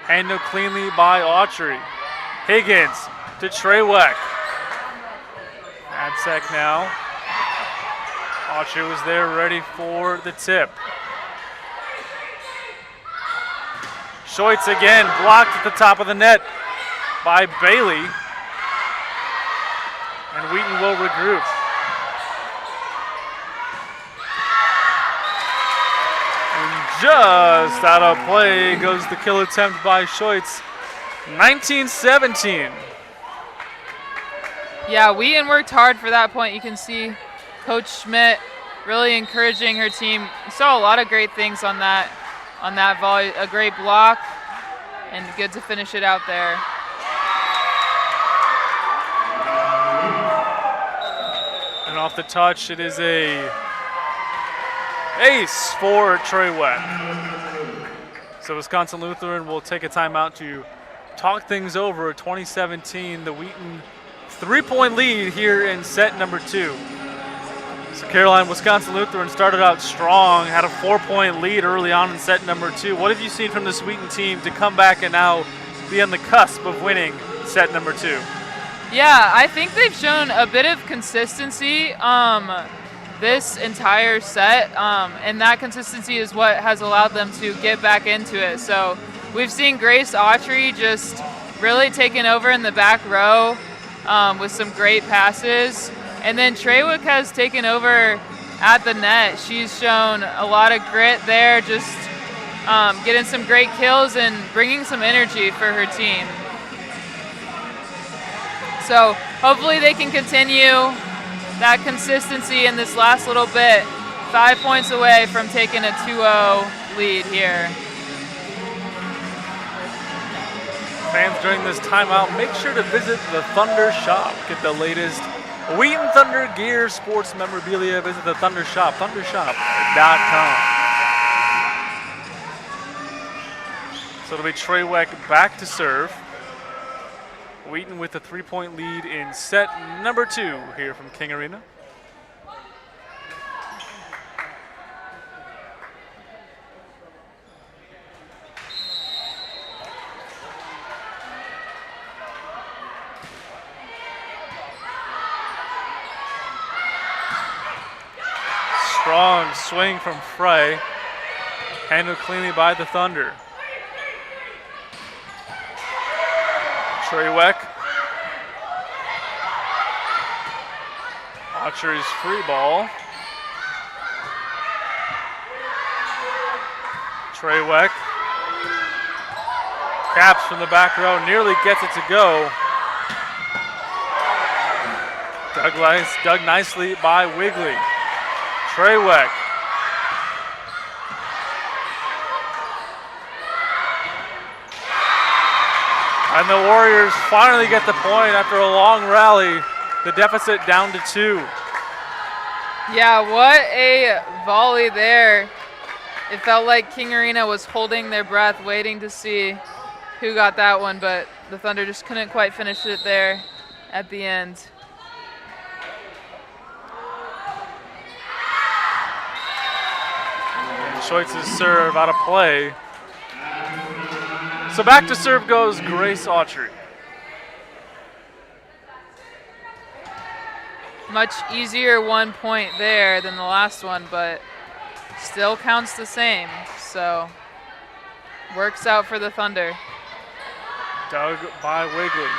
S1: Handled cleanly by Autry. Higgins to Trawick. Knapsack now. Autry was there ready for the tip. Schoitz again, blocked at the top of the net by Bailey. And Wheaton will regroup. Just out of play goes the kill attempt by Schoitz. 19-17.
S2: Yeah, Wheaton worked hard for that point. You can see Coach Schmidt really encouraging her team. You saw a lot of great things on that volley. A great block, and good to finish it out there.
S1: And off the touch, it is a ace for Trawick. So Wisconsin Lutheran will take a timeout to talk things over. 2017, the Wheaton 3-point lead here in set number 2. So Caroline, Wisconsin Lutheran started out strong, had a 4-point lead early on in set number 2. What have you seen from this Wheaton team to come back and now be on the cusp of winning set number 2?
S2: Yeah, I think they've shown a bit of consistency this entire set, and that consistency is what has allowed them to get back into it. So we've seen Grace Autry just really taking over in the back row with some great passes. And then Treywick has taken over at the net. She's shown a lot of grit there, just getting some great kills and bringing some energy for her team. So hopefully they can continue that consistency in this last little bit. 5 points away from taking a 2-0 lead here.
S1: Fans during this timeout, make sure to visit the Thunder Shop. Get the latest Wheaton Thunder gear, sports memorabilia. Visit the Thunder Shop, thundershop.com. So it'll be Treywick back to serve. Wheaton with a 3-point lead in set number 2 here from King Arena. Strong swing from Frey, handled cleanly by the Thunder. Treywick. Autry's free ball. Treywick. Caps from the back row, nearly gets it to go. Dug nicely by Wigley. Treywick. And the Warriors finally get the point after a long rally. The deficit down to 2.
S2: Yeah, what a volley there. It felt like King Arena was holding their breath, waiting to see who got that one, but the Thunder just couldn't quite finish it there at the end.
S1: Schoitz's serve out of play. So back to serve goes Grace Autry.
S2: Much easier 1 point there than the last one, but still counts the same. So works out for the Thunder.
S1: Dug by Wigley.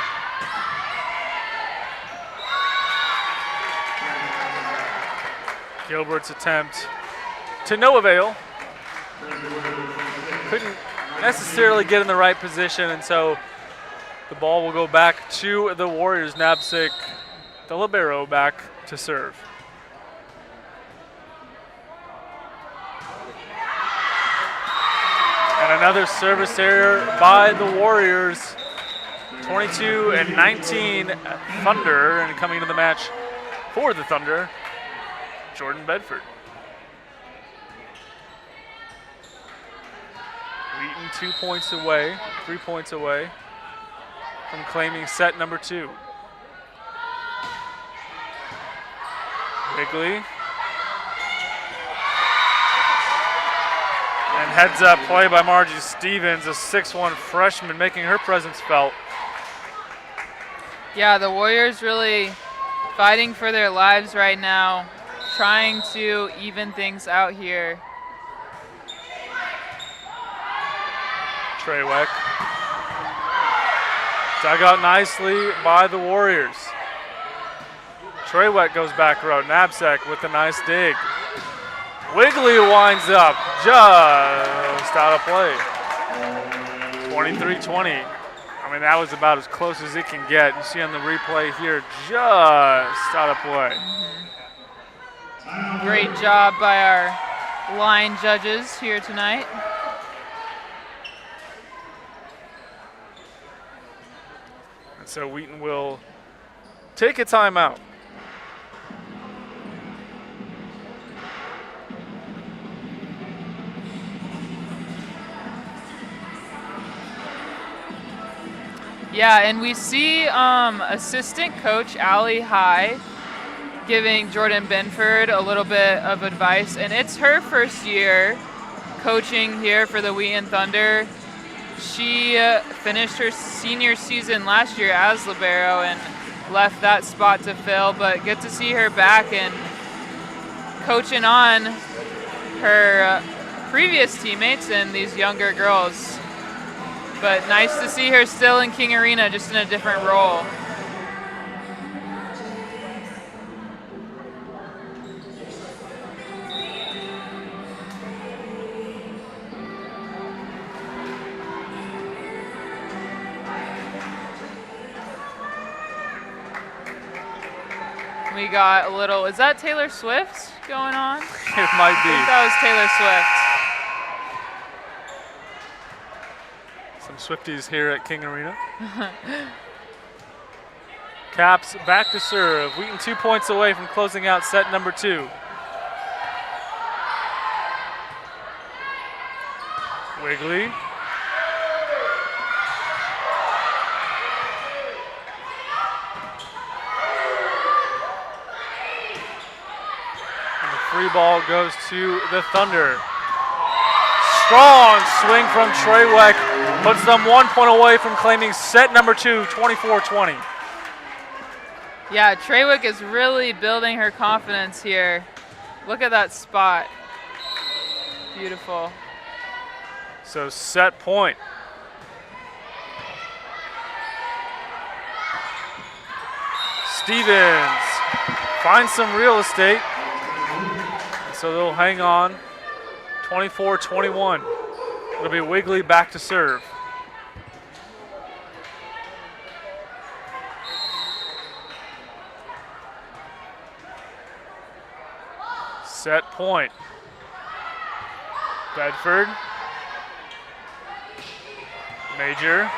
S1: Gilbert's attempt to no avail. Couldn't necessarily get in the right position, and so the ball will go back to the Warriors. Knapsick, the libero, back to serve. And another service error by the Warriors. 22-19 Thunder, and coming into the match for the Thunder, Jordan Bedford. Wheaton 2 points away, 3 points away from claiming set number 2. Wigley. And heads up play by Margie Stevens, a 6'1" freshman, making her presence felt.
S2: Yeah, the Warriors really fighting for their lives right now, trying to even things out here.
S1: Treywick. Dug out nicely by the Warriors. Treywick goes back row. Knapsack with a nice dig. Wigley winds up just out of play. 23-20. I mean, that was about as close as it can get. You see on the replay here, just out of play.
S2: Great job by our line judges here tonight.
S1: And so Wheaton will take a timeout.
S2: Yeah, and we see assistant coach Allie High giving Jordan Benford a little bit of advice, and it's her first year coaching here for the Wheaton Thunder. She finished her senior season last year as libero and left that spot to fill, but good to see her back and coaching on her previous teammates and these younger girls. But nice to see her still in King Arena, just in a different role. We got a little, is that Taylor Swift going on?
S1: It might
S2: I
S1: be.
S2: think that was Taylor Swift.
S1: Some Swifties here at King Arena. Caps back to serve. Wheaton 2 points away from closing out set number 2. Wigley. And the free ball goes to the Thunder. Strong swing from Treyweck puts them 1 point away from claiming set number 2, 24-20.
S2: Yeah, Treywick is really building her confidence here. Look at that spot. Beautiful.
S1: So set point. Stevens finds some real estate. So they'll hang on. 24-21. It'll be Wigley back to serve. Set point. Bedford. Major.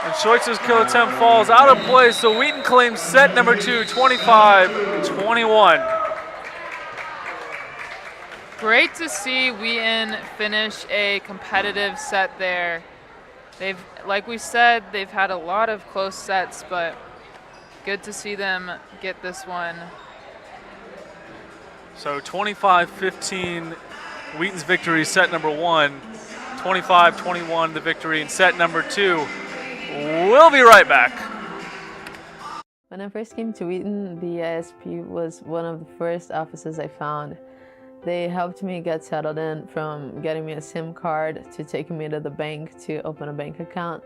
S1: And Schweitzer's kill attempt falls out of play, so Wheaton claims set number 2, 25-21.
S2: Great to see Wheaton finish a competitive set there. They've, like we said, they've had a lot of close sets, but good to see them get this one.
S1: So 25-15, Wheaton's victory, set number 1. 25-21, the victory in set number 2. We'll be right back.
S4: When I first came to Wheaton, the ISP was one of the first offices I found. They helped me get settled in, from getting me a SIM card to taking me to the bank to open a bank account.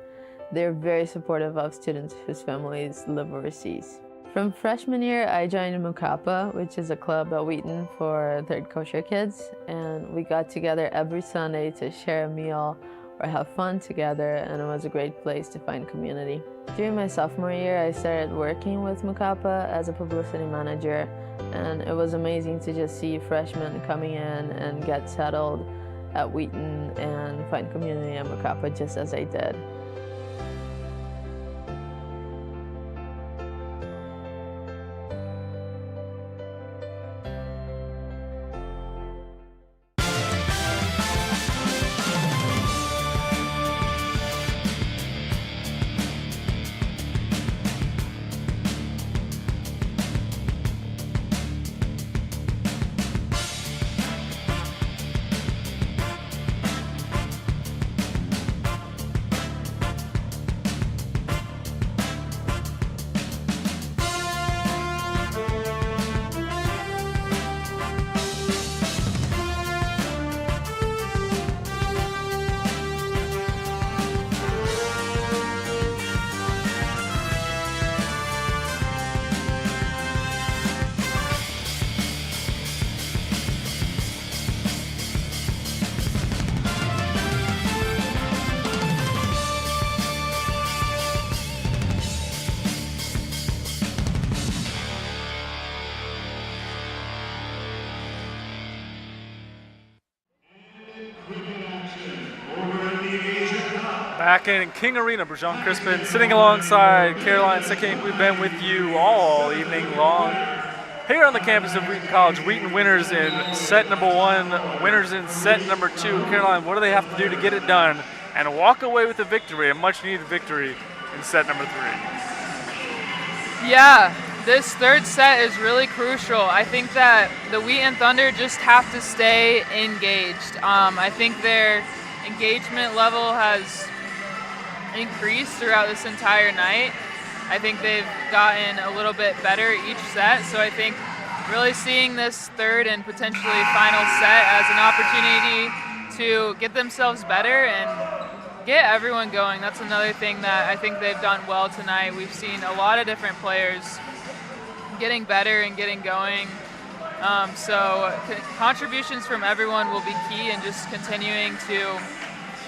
S4: They're very supportive of students whose families live overseas. From freshman year, I joined Mukapa, which is a club at Wheaton for third kosher kids, and we got together every Sunday to share a meal or have fun together, and it was a great place to find community. During my sophomore year, I started working with Mukapa as a publicity manager, and it was amazing to just see freshmen coming in and get settled at Wheaton and find community at Mukapa just as I did.
S1: Back in King Arena, Bergeron Crispin sitting alongside Caroline Secking. We've been with you all evening long. Here on the campus of Wheaton College, Wheaton winners in set number 1, winners in set number 2. Caroline, what do they have to do to get it done and walk away with a victory, a much-needed victory in set number 3?
S2: Yeah, this third set is really crucial. I think that the Wheaton Thunder just have to stay engaged. I think their engagement level has increased throughout this entire night. I think they've gotten a little bit better each set, so I think really seeing this third and potentially final set as an opportunity to get themselves better and get everyone going. That's another thing that I think they've done well tonight. We've seen a lot of different players getting better and getting going. So contributions from everyone will be key, and just continuing to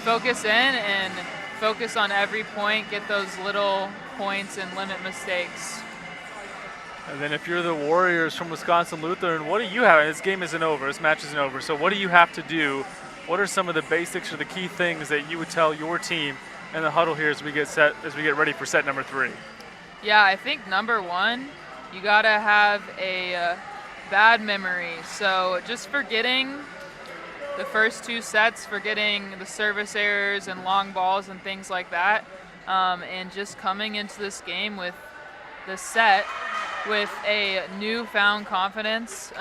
S2: focus in and focus on every point, get those little points and limit mistakes.
S1: And then if you're the Warriors from Wisconsin Lutheran, what do you have? This game isn't over, this match isn't over, so what do you have to do? What are some of the basics or the key things that you would tell your team in the huddle here as we get ready for set number 3?
S2: Yeah, I think number 1, you gotta have a bad memory. So just forgetting the first 2 sets, forgetting the service errors and long balls and things like that, and just coming into this game with the set with a newfound confidence,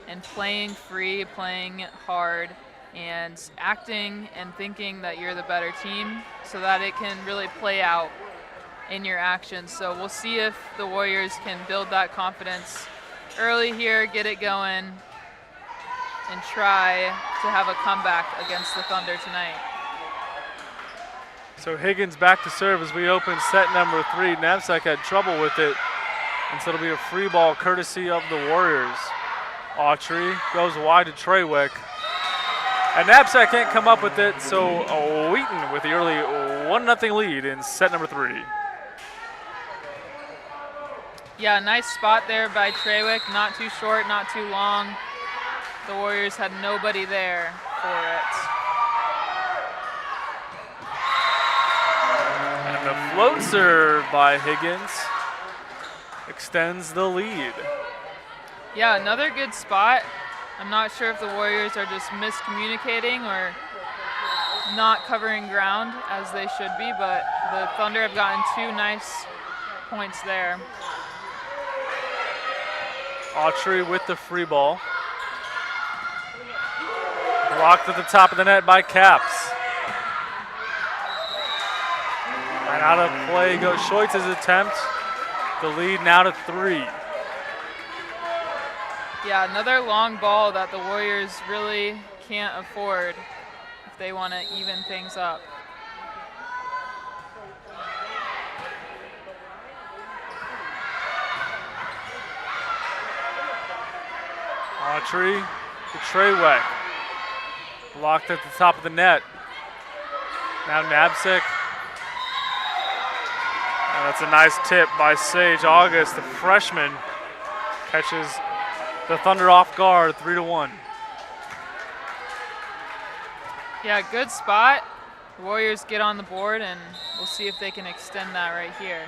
S2: and playing free, playing hard, and acting and thinking that you're the better team so that it can really play out in your actions. So we'll see if the Warriors can build that confidence early here, get it going, and try to have a comeback against the Thunder tonight.
S1: So Higgins back to serve as we open set number 3. Knapsack had trouble with it, and so it'll be a free ball courtesy of the Warriors. Autry goes wide to Treywick. And Knapsack can't come up with it, so Wheaton with the early 1-0 lead in set number 3.
S2: Yeah, nice spot there by Treywick. Not too short, not too long. The Warriors had nobody there for it.
S1: And the float serve by Higgins extends the lead.
S2: Yeah, another good spot. I'm not sure if the Warriors are just miscommunicating or not covering ground as they should be, but the Thunder have gotten 2 nice points there.
S1: Autry with the free ball. Blocked at the top of the net by Caps. And out of play goes Schoitz's attempt. The lead now to 3.
S2: Yeah, another long ball that the Warriors really can't afford if they want to even things up.
S1: Autry to Treywick. Blocked at the top of the net. Now Knapsack. And that's a nice tip by Sage August, the freshman. Catches the Thunder off guard, 3-1.
S2: Yeah, good spot. The Warriors get on the board, and we'll see if they can extend that right here.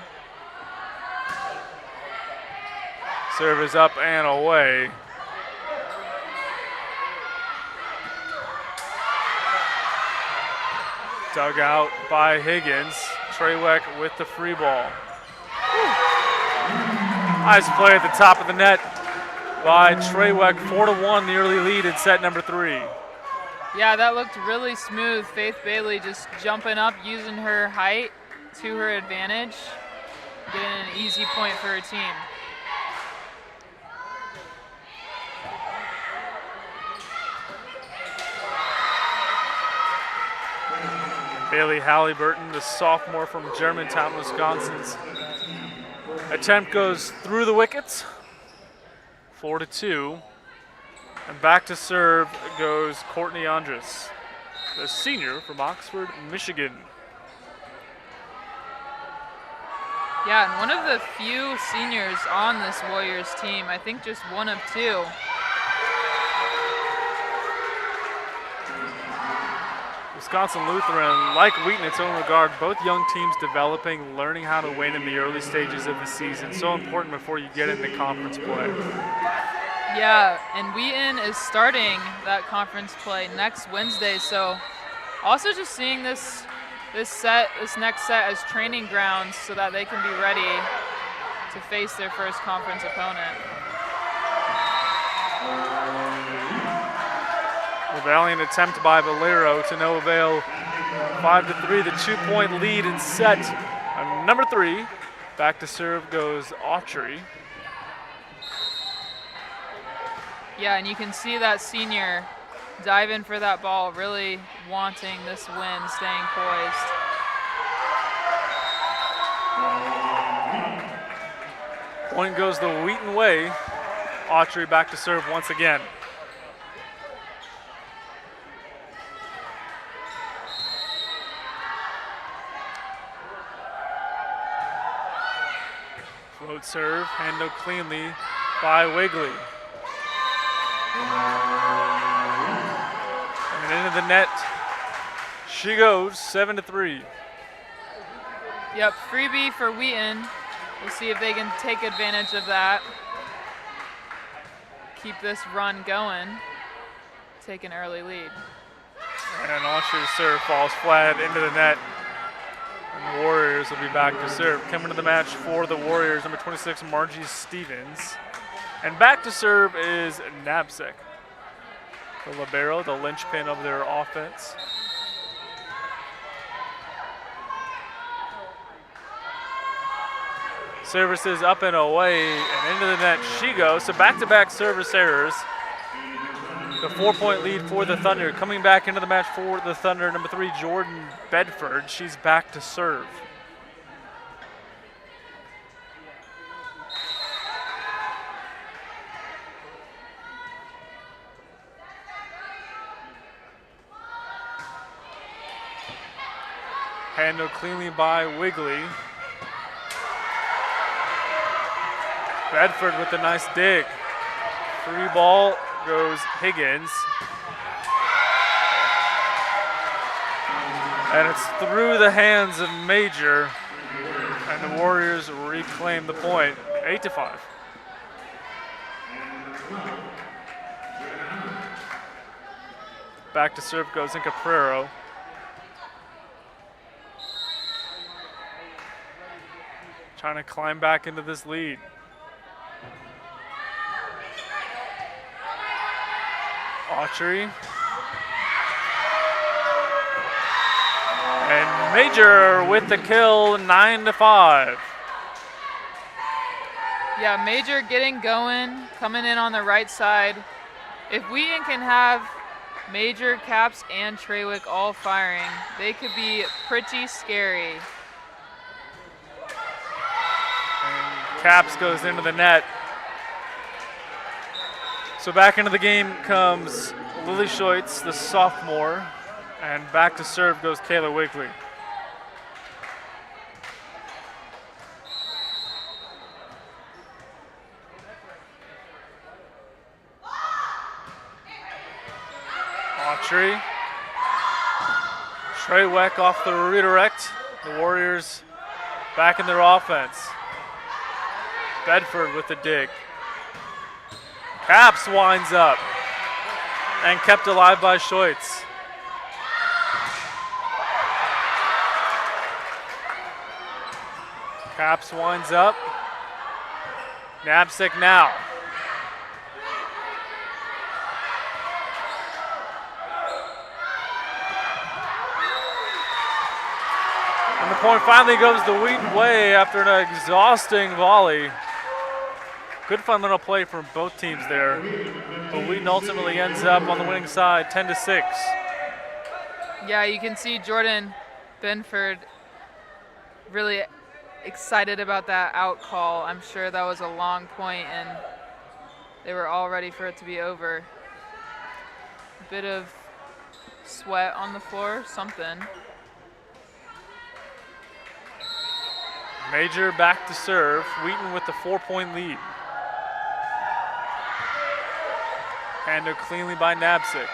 S1: Serve is up and away. Dug out by Higgins. Treywick with the free ball. Nice play at the top of the net by Treywick. 4-1, the early lead in set number 3.
S2: Yeah, that looked really smooth. Faith Bailey just jumping up, using her height to her advantage, getting an easy point for her team.
S1: Bailey Halliburton, the sophomore from Germantown, Wisconsin's attempt goes through the wickets. 4-2. And back to serve goes Courtney Andrus, the senior from Oxford, Michigan.
S2: Yeah, and one of the few seniors on this Warriors team, I think just one of 2.
S1: The Wisconsin Lutheran, like Wheaton in its own regard, both young teams developing, learning how to win in the early stages of the season. So important before you get into conference play.
S2: Yeah, and Wheaton is starting that conference play next Wednesday. So also just seeing this next set as training grounds so that they can be ready to face their first conference opponent.
S1: A valiant attempt by Valero to no avail. 5-3, the 2-point lead in set. Number 3, back to serve goes Autry.
S2: Yeah, and you can see that senior dive in for that ball, really wanting this win, staying poised.
S1: Point goes the Wheaton way. Autry back to serve once again. Float serve, handled cleanly by Wigley. And into the net she goes, 7-3.
S2: Yep, freebie for Wheaton. We'll see if they can take advantage of that. Keep this run going. Take an early lead.
S1: And Autry's serve falls flat into the net. And the Warriors will be back to serve. Coming to the match for the Warriors, number 26, Margie Stevens. And back to serve is Nabsek, the libero, the linchpin of their offense. Services up and away, and into the net she goes. So back-to-back service errors. The 4-point lead for the Thunder. Coming back into the match for the Thunder, number 3, Jordan Bedford. She's back to serve. Handled cleanly by Wigley. Bedford with a nice dig. Free ball goes Higgins. And it's through the hands of Major. And the Warriors reclaim the point, 8-5. Back to serve goes Incaprero. Trying to climb back into this lead. Autry. And Major with the kill, 9-5.
S2: Yeah, Major getting going, coming in on the right side. If Wheaton can have Major, Caps, and Trawick all firing, they could be pretty scary.
S1: And Caps goes into the net. So back into the game comes Lily Scheutz, the sophomore, and back to serve goes Kayla Wigley. Autry. Trawick off the redirect. The Warriors back in their offense. Bedford with the dig. Caps winds up and kept alive by Scheutz. Caps winds up. Nabsek now. And the point finally goes the Wheaton way after an exhausting volley. Good fundamental play from both teams there, but Wheaton ultimately ends up on the winning side, 10-6.
S2: Yeah, you can see Jordan Benford really excited about that out call. I'm sure that was a long point, and they were all ready for it to be over. A bit of sweat on the floor, something.
S1: Major back to serve. Wheaton with the 4-point lead. Handled cleanly by Nabsek.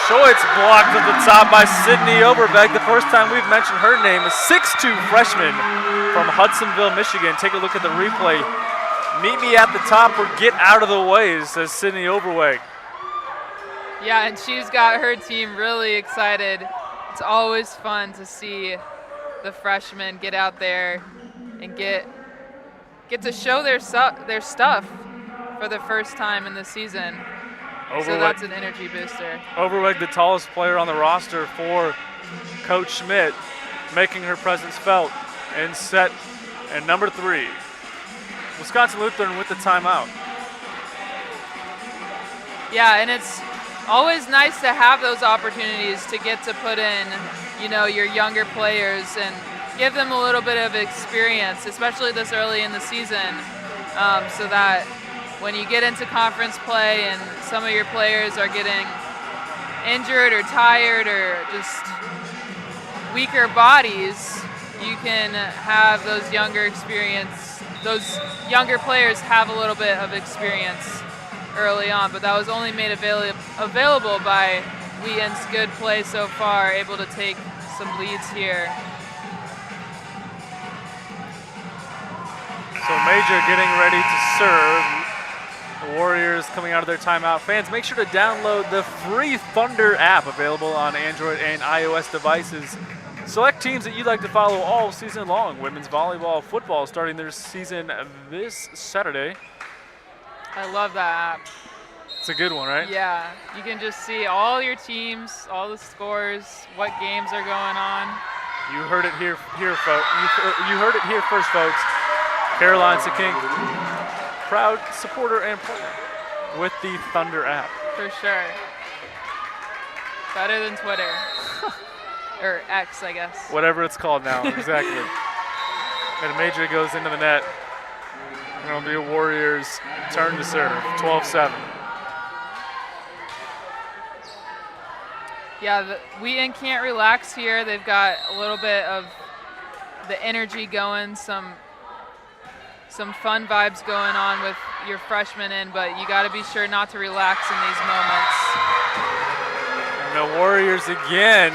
S1: Schoitz blocked at the top by Sydney Overbeck. The first time we've mentioned her name, a 6'2 freshman from Hudsonville, Michigan. Take a look at the replay. Meet me at the top or get out of the way, says Sydney Overbeck.
S2: Yeah, and she's got her team really excited. It's always fun to see the freshmen get out there and get to show their stuff for the first time in the season. So that's an energy booster. Overweg,
S1: the tallest player on the roster for Coach Schmidt, making her presence felt in set and number 3. Wisconsin Lutheran with the timeout.
S2: Yeah, and it's always nice to have those opportunities to get to put in, your younger players and give them a little bit of experience, especially this early in the season, so that when you get into conference play and some of your players are getting injured or tired or just weaker bodies, you can have those younger players have a little bit of experience early on, but that was only made available by Wheaton's good play so far, able to take some leads here.
S1: So Major getting ready to serve. The Warriors coming out of their timeout. Fans, make sure to download the free Thunder app available on Android and iOS devices. Select teams that you'd like to follow all season long. Women's volleyball, football starting their season this Saturday.
S2: I love that app.
S1: It's a good one, right?
S2: Yeah, you can just see all your teams, all the scores, what games are going on.
S1: You heard it here, folks. You heard it here first, folks. Caroline Sakink, proud supporter and partner with the Thunder app.
S2: For sure. Better than Twitter. Or X, I guess.
S1: Whatever it's called now, exactly. And Major goes into the net. It'll be a Warriors turn to serve, 12-7.
S2: Yeah, Wheaton can't relax here. They've got a little bit of the energy going, some fun vibes going on with your freshmen in, but you got to be sure not to relax in these moments.
S1: And the Warriors again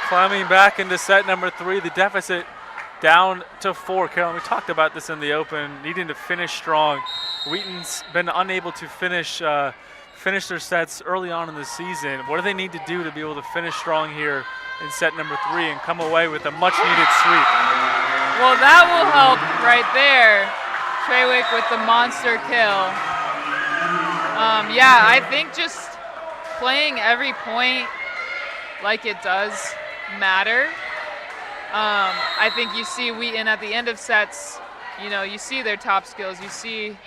S1: climbing back into set number 3. The deficit down to 4. Carolyn, we talked about this in the open, needing to finish strong. Wheaton's been unable to finish their sets early on in the season. What do they need to do to be able to finish strong here in set number 3 and come away with a much-needed sweep?
S2: Well, that will help right there. Treywick with the monster kill. Yeah, I think just playing every point like it does matter. I think you see Wheaton at the end of sets, you see their top skills, you see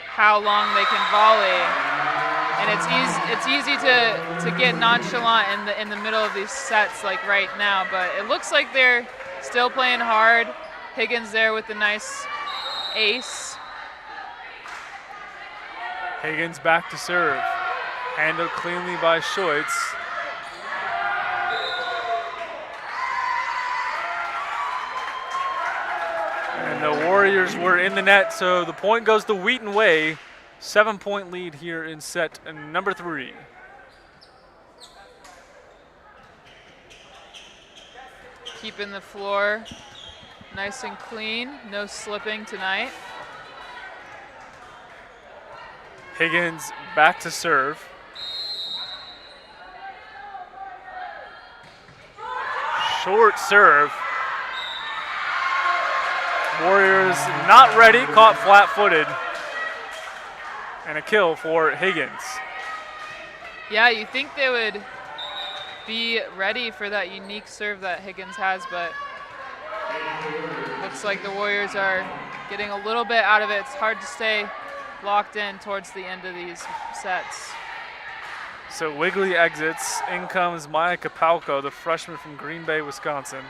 S2: how long they can volley, and it's easy to get nonchalant in the middle of these sets like right now, but it looks like they're still playing hard. Higgins there with the nice ace.
S1: Higgins back to serve. Handled cleanly by Schoitz. And the Warriors were in the net, so the point goes the Wheaton way. 7-point lead here in set number 3.
S2: Keeping the floor nice and clean, no slipping tonight.
S1: Higgins back to serve. Short serve. Warriors not ready, caught flat-footed. And a kill for Higgins.
S2: Yeah, you think they would be ready for that unique serve that Higgins has, but looks like the Warriors are getting a little bit out of it. It's hard to stay locked in towards the end of these sets.
S1: So Wigley exits. In comes Maya Kapalko, the freshman from Green Bay, Wisconsin.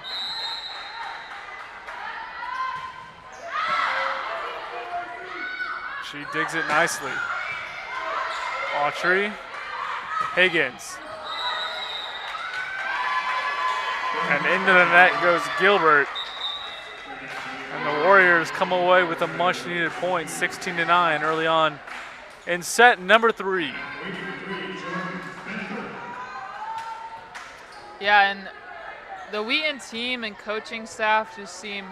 S1: She digs it nicely. Autry, Higgins. And into the net goes Gilbert. And the Warriors come away with a much-needed point, 16-9 early on in set number 3.
S2: Yeah, and the Wheaton team and coaching staff just seem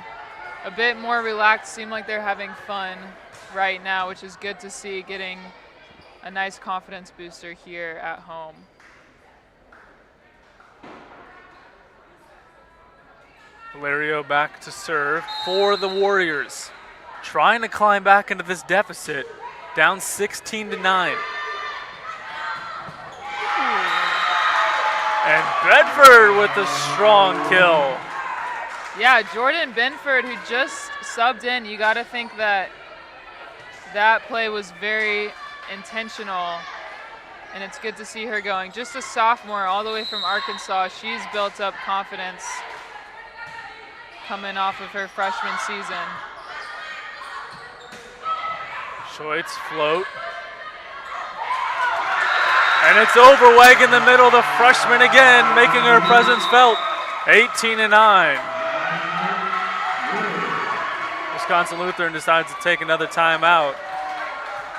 S2: a bit more relaxed, seem like they're having fun right now, which is good to see, getting a nice confidence booster here at home.
S1: Valerio back to serve for the Warriors, trying to climb back into this deficit, down 16-9. And Bedford with a strong kill.
S2: Yeah, Jordan Benford, who just subbed in, you got to think that that play was very intentional, and it's good to see her going. Just a sophomore all the way from Arkansas. She's built up confidence coming off of her freshman season.
S1: Schoitz float. And it's Overweg in the middle, the freshman again, making her presence felt. 18-9. Wisconsin Lutheran decides to take another timeout.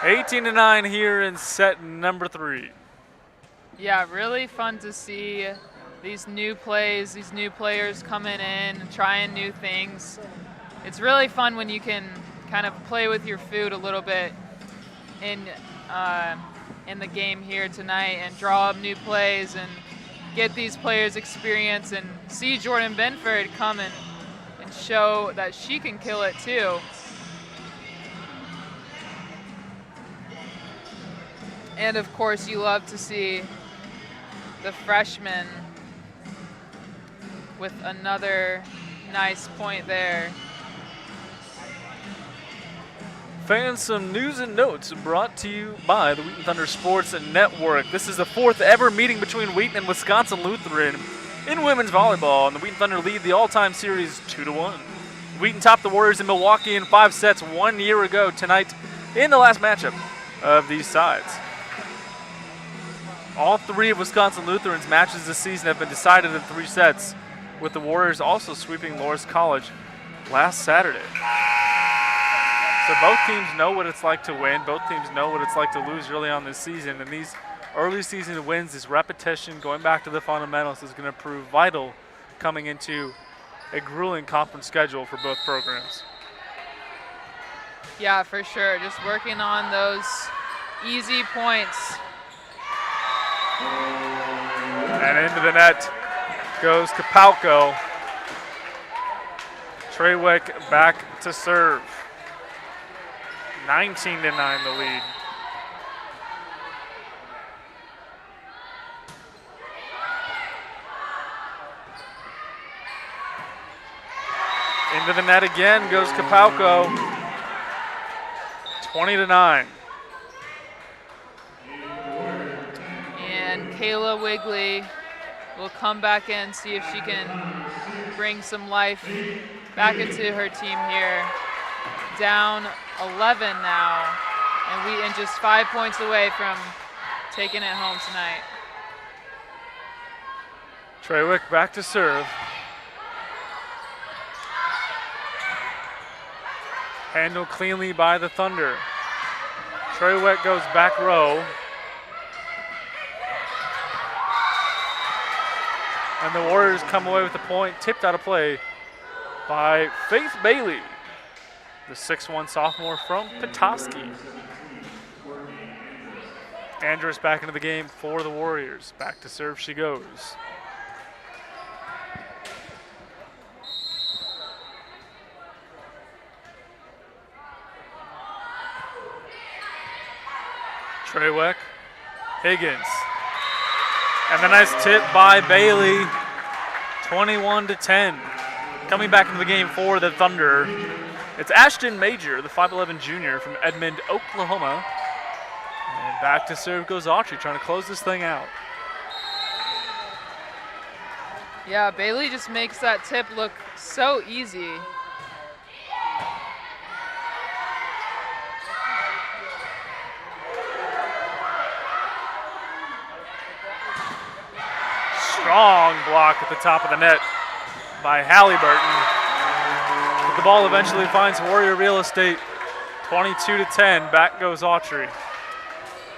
S1: 18-9 here in set number 3.
S2: Yeah, really fun to see these new plays, these new players coming in and trying new things. It's really fun when you can kind of play with your food a little bit in the game here tonight and draw up new plays and get these players experience and see Jordan Benford come and show that she can kill it too. And of course, you love to see the freshman with another nice point there.
S1: Fans, some news and notes brought to you by the Wheaton Thunder Sports Network. This is the 4th ever meeting between Wheaton and Wisconsin Lutheran in women's volleyball, and the Wheaton Thunder lead the all-time series 2-1. Wheaton topped the Warriors in Milwaukee in 5 sets 1 year ago tonight in the last matchup of these sides. All 3 of Wisconsin Lutheran's matches this season have been decided in 3 sets, with the Warriors also sweeping Loras College last Saturday. So both teams know what it's like to win. Both teams know what it's like to lose early on this season. And these early season wins, this repetition, going back to the fundamentals, is going to prove vital coming into a grueling conference schedule for both programs.
S2: Yeah, for sure. Just working on those easy points.
S1: And into the net goes Kapalko. Trawick back to serve. 19-9 the lead. Into the net again goes Kapalko. 20-9.
S2: And Kayla Wigley will come back in, see if she can bring some life back into her team here. Down 11 now, and Wheaton just 5 points away from taking it home tonight.
S1: Trawick back to serve. Handled cleanly by the Thunder. Trawick goes back row. And the Warriors come away with the point, tipped out of play by Faith Bailey, the 6'1" sophomore from Petoskey. Andrus back into the game for the Warriors. Back to serve she goes. Trawick, Higgins. And the nice tip by Bailey, 21-10. Coming back into the game for the Thunder, it's Ashton Major, the 5'11" junior from Edmond, Oklahoma. And back to serve goes Autry, trying to close this thing out.
S2: Yeah, Bailey just makes that tip look so easy.
S1: Strong block at the top of the net by Halliburton. But the ball eventually finds Warrior real estate. 22-10, back goes Autry.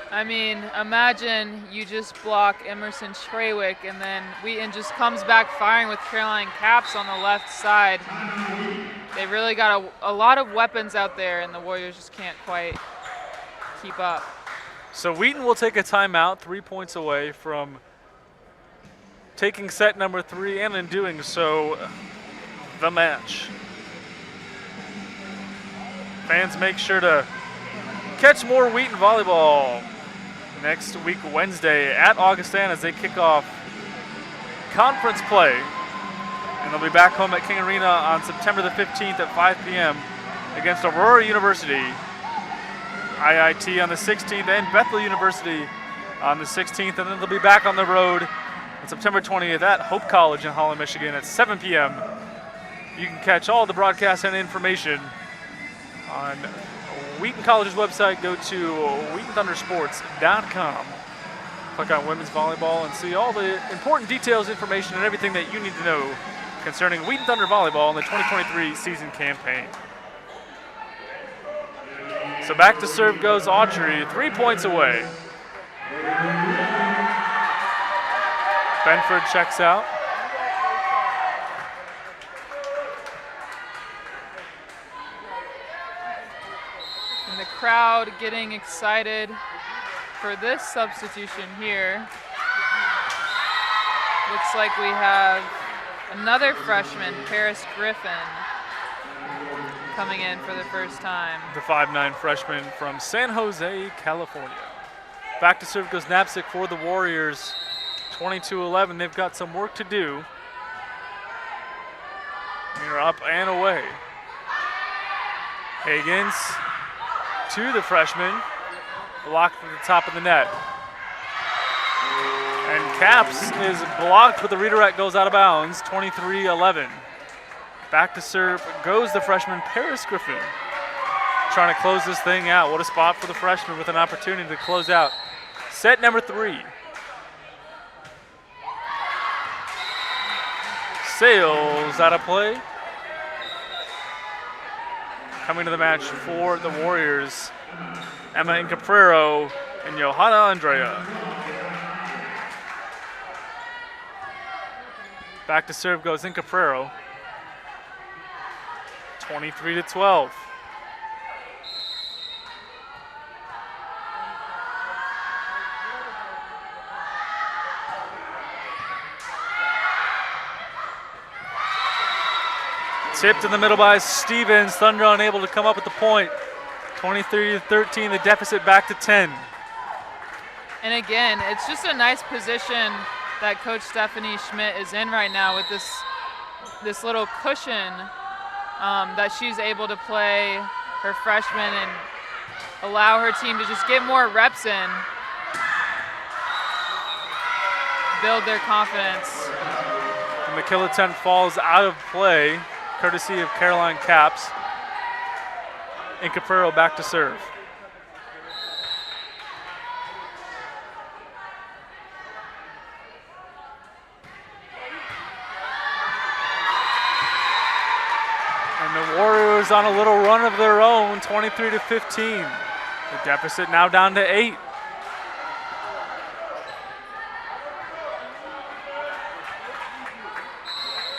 S2: I mean, imagine you just block Emerson Schrewick, and then Wheaton just comes back firing with Caroline Caps on the left side. They really got a lot of weapons out there, and the Warriors just can't quite keep up.
S1: So Wheaton will take a timeout, 3 points away from taking set number 3, and in doing so, the match. Fans, make sure to catch more Wheaton volleyball next week, Wednesday, at Augustana as they kick off conference play. And they'll be back home at King Arena on September the 15th at 5 p.m. against Aurora University, IIT on the 16th, and Bethel University on the 16th. And then they'll be back on the road on September 20th at Hope College in Holland, Michigan at 7 p.m. You can catch all the broadcasts and information on Wheaton College's website. Go to WheatonThunderSports.com. Click on women's volleyball and see all the important details, information, and everything that you need to know concerning Wheaton Thunder volleyball in the 2023 season campaign. So back to serve goes Autry, 3 points away. Benford checks out.
S2: And the crowd getting excited for this substitution here. Looks like we have another freshman, Paris Griffin, coming in for the first time.
S1: The 5'9" freshman from San Jose, California. Back to serve goes Knapsack for the Warriors. 22-11. They've got some work to do. They're up and away. Higgins to the freshman. Blocked at the top of the net. And Caps is blocked, but the redirect goes out of bounds. 23-11. Back to serve goes the freshman, Paris Griffin. Trying to close this thing out. What a spot for the freshman with an opportunity to close out set number 3. Sales out of play. Coming to the match for the Warriors, Emma Incaprero and Johanna Andrea. Back to serve goes Incaprero. 23-12. Tipped in the middle by Stevens. Thunder unable to come up with the point. 23-13, the deficit back to 10.
S2: And again, it's just a nice position that Coach Stephanie Schmidt is in right now with this little cushion that she's able to play her freshmen and allow her team to just get more reps in, build their confidence.
S1: And the kill attempt falls out of play, courtesy of Caroline Caps. Incaprero back to serve. And the Warriors on a little run of their own, 23-15. The deficit now down to 8.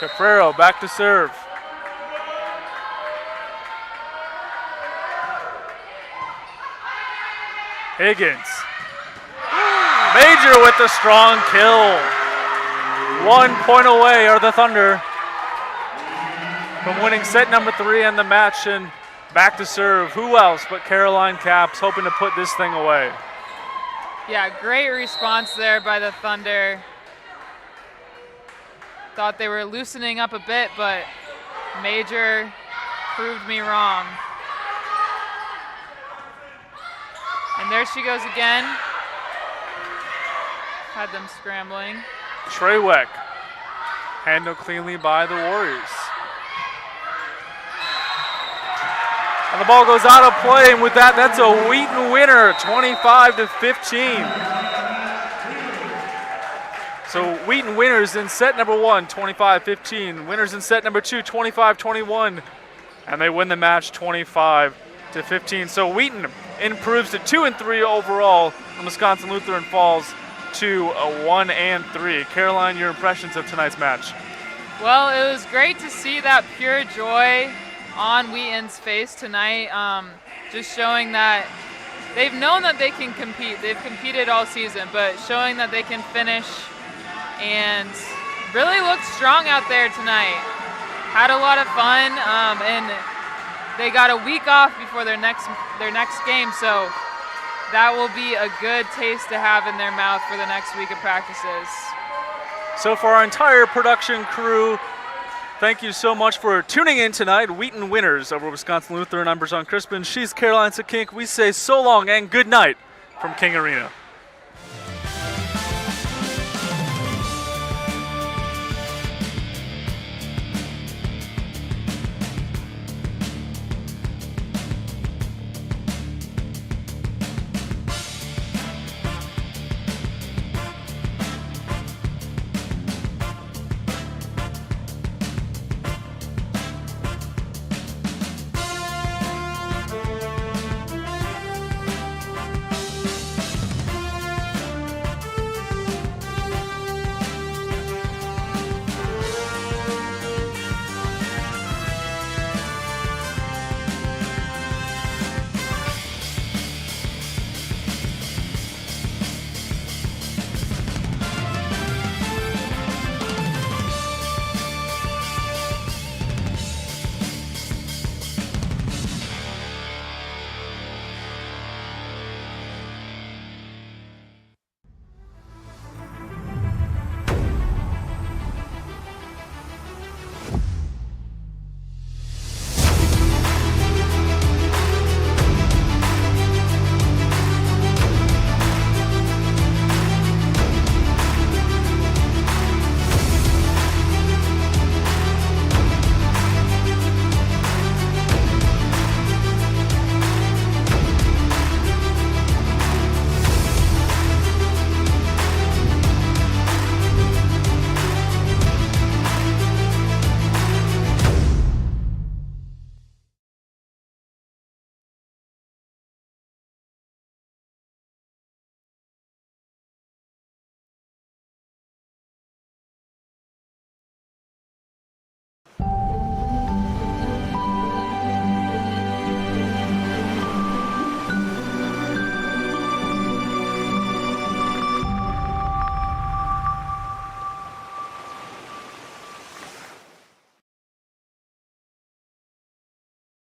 S1: Caprero back to serve. Higgins. Major with the strong kill. 1 point away are the Thunder from winning set number 3 and the match, and back to serve. Who else but Caroline Caps hoping to put this thing away?
S2: Yeah, great response there by the Thunder. Thought they were loosening up a bit, but Major proved me wrong. And there she goes again. Had them scrambling.
S1: Treyweck handled cleanly by the Warriors. And the ball goes out of play, and with that, that's a Wheaton winner, 25-15. So Wheaton winners in set number 1, 25-15. Winners in set number 2, 25-21. And they win the match 25-15. So Wheaton improves to 2-3 overall and Wisconsin Lutheran falls to a 1-3. Caroline, your impressions of tonight's match?
S2: Well, it was great to see that pure joy on Wheaton's face tonight, just showing that they've known that they can compete. They've competed all season, but showing that they can finish and really looked strong out there tonight. Had a lot of fun, and they got a week off before their next game, so that will be a good taste to have in their mouth for the next week of practices.
S1: So for our entire production crew, thank you so much for tuning in tonight. Wheaton winners over Wisconsin Lutheran. I'm Bergeron Crispin. She's Caroline Sakink. We say so long and good night from King Arena.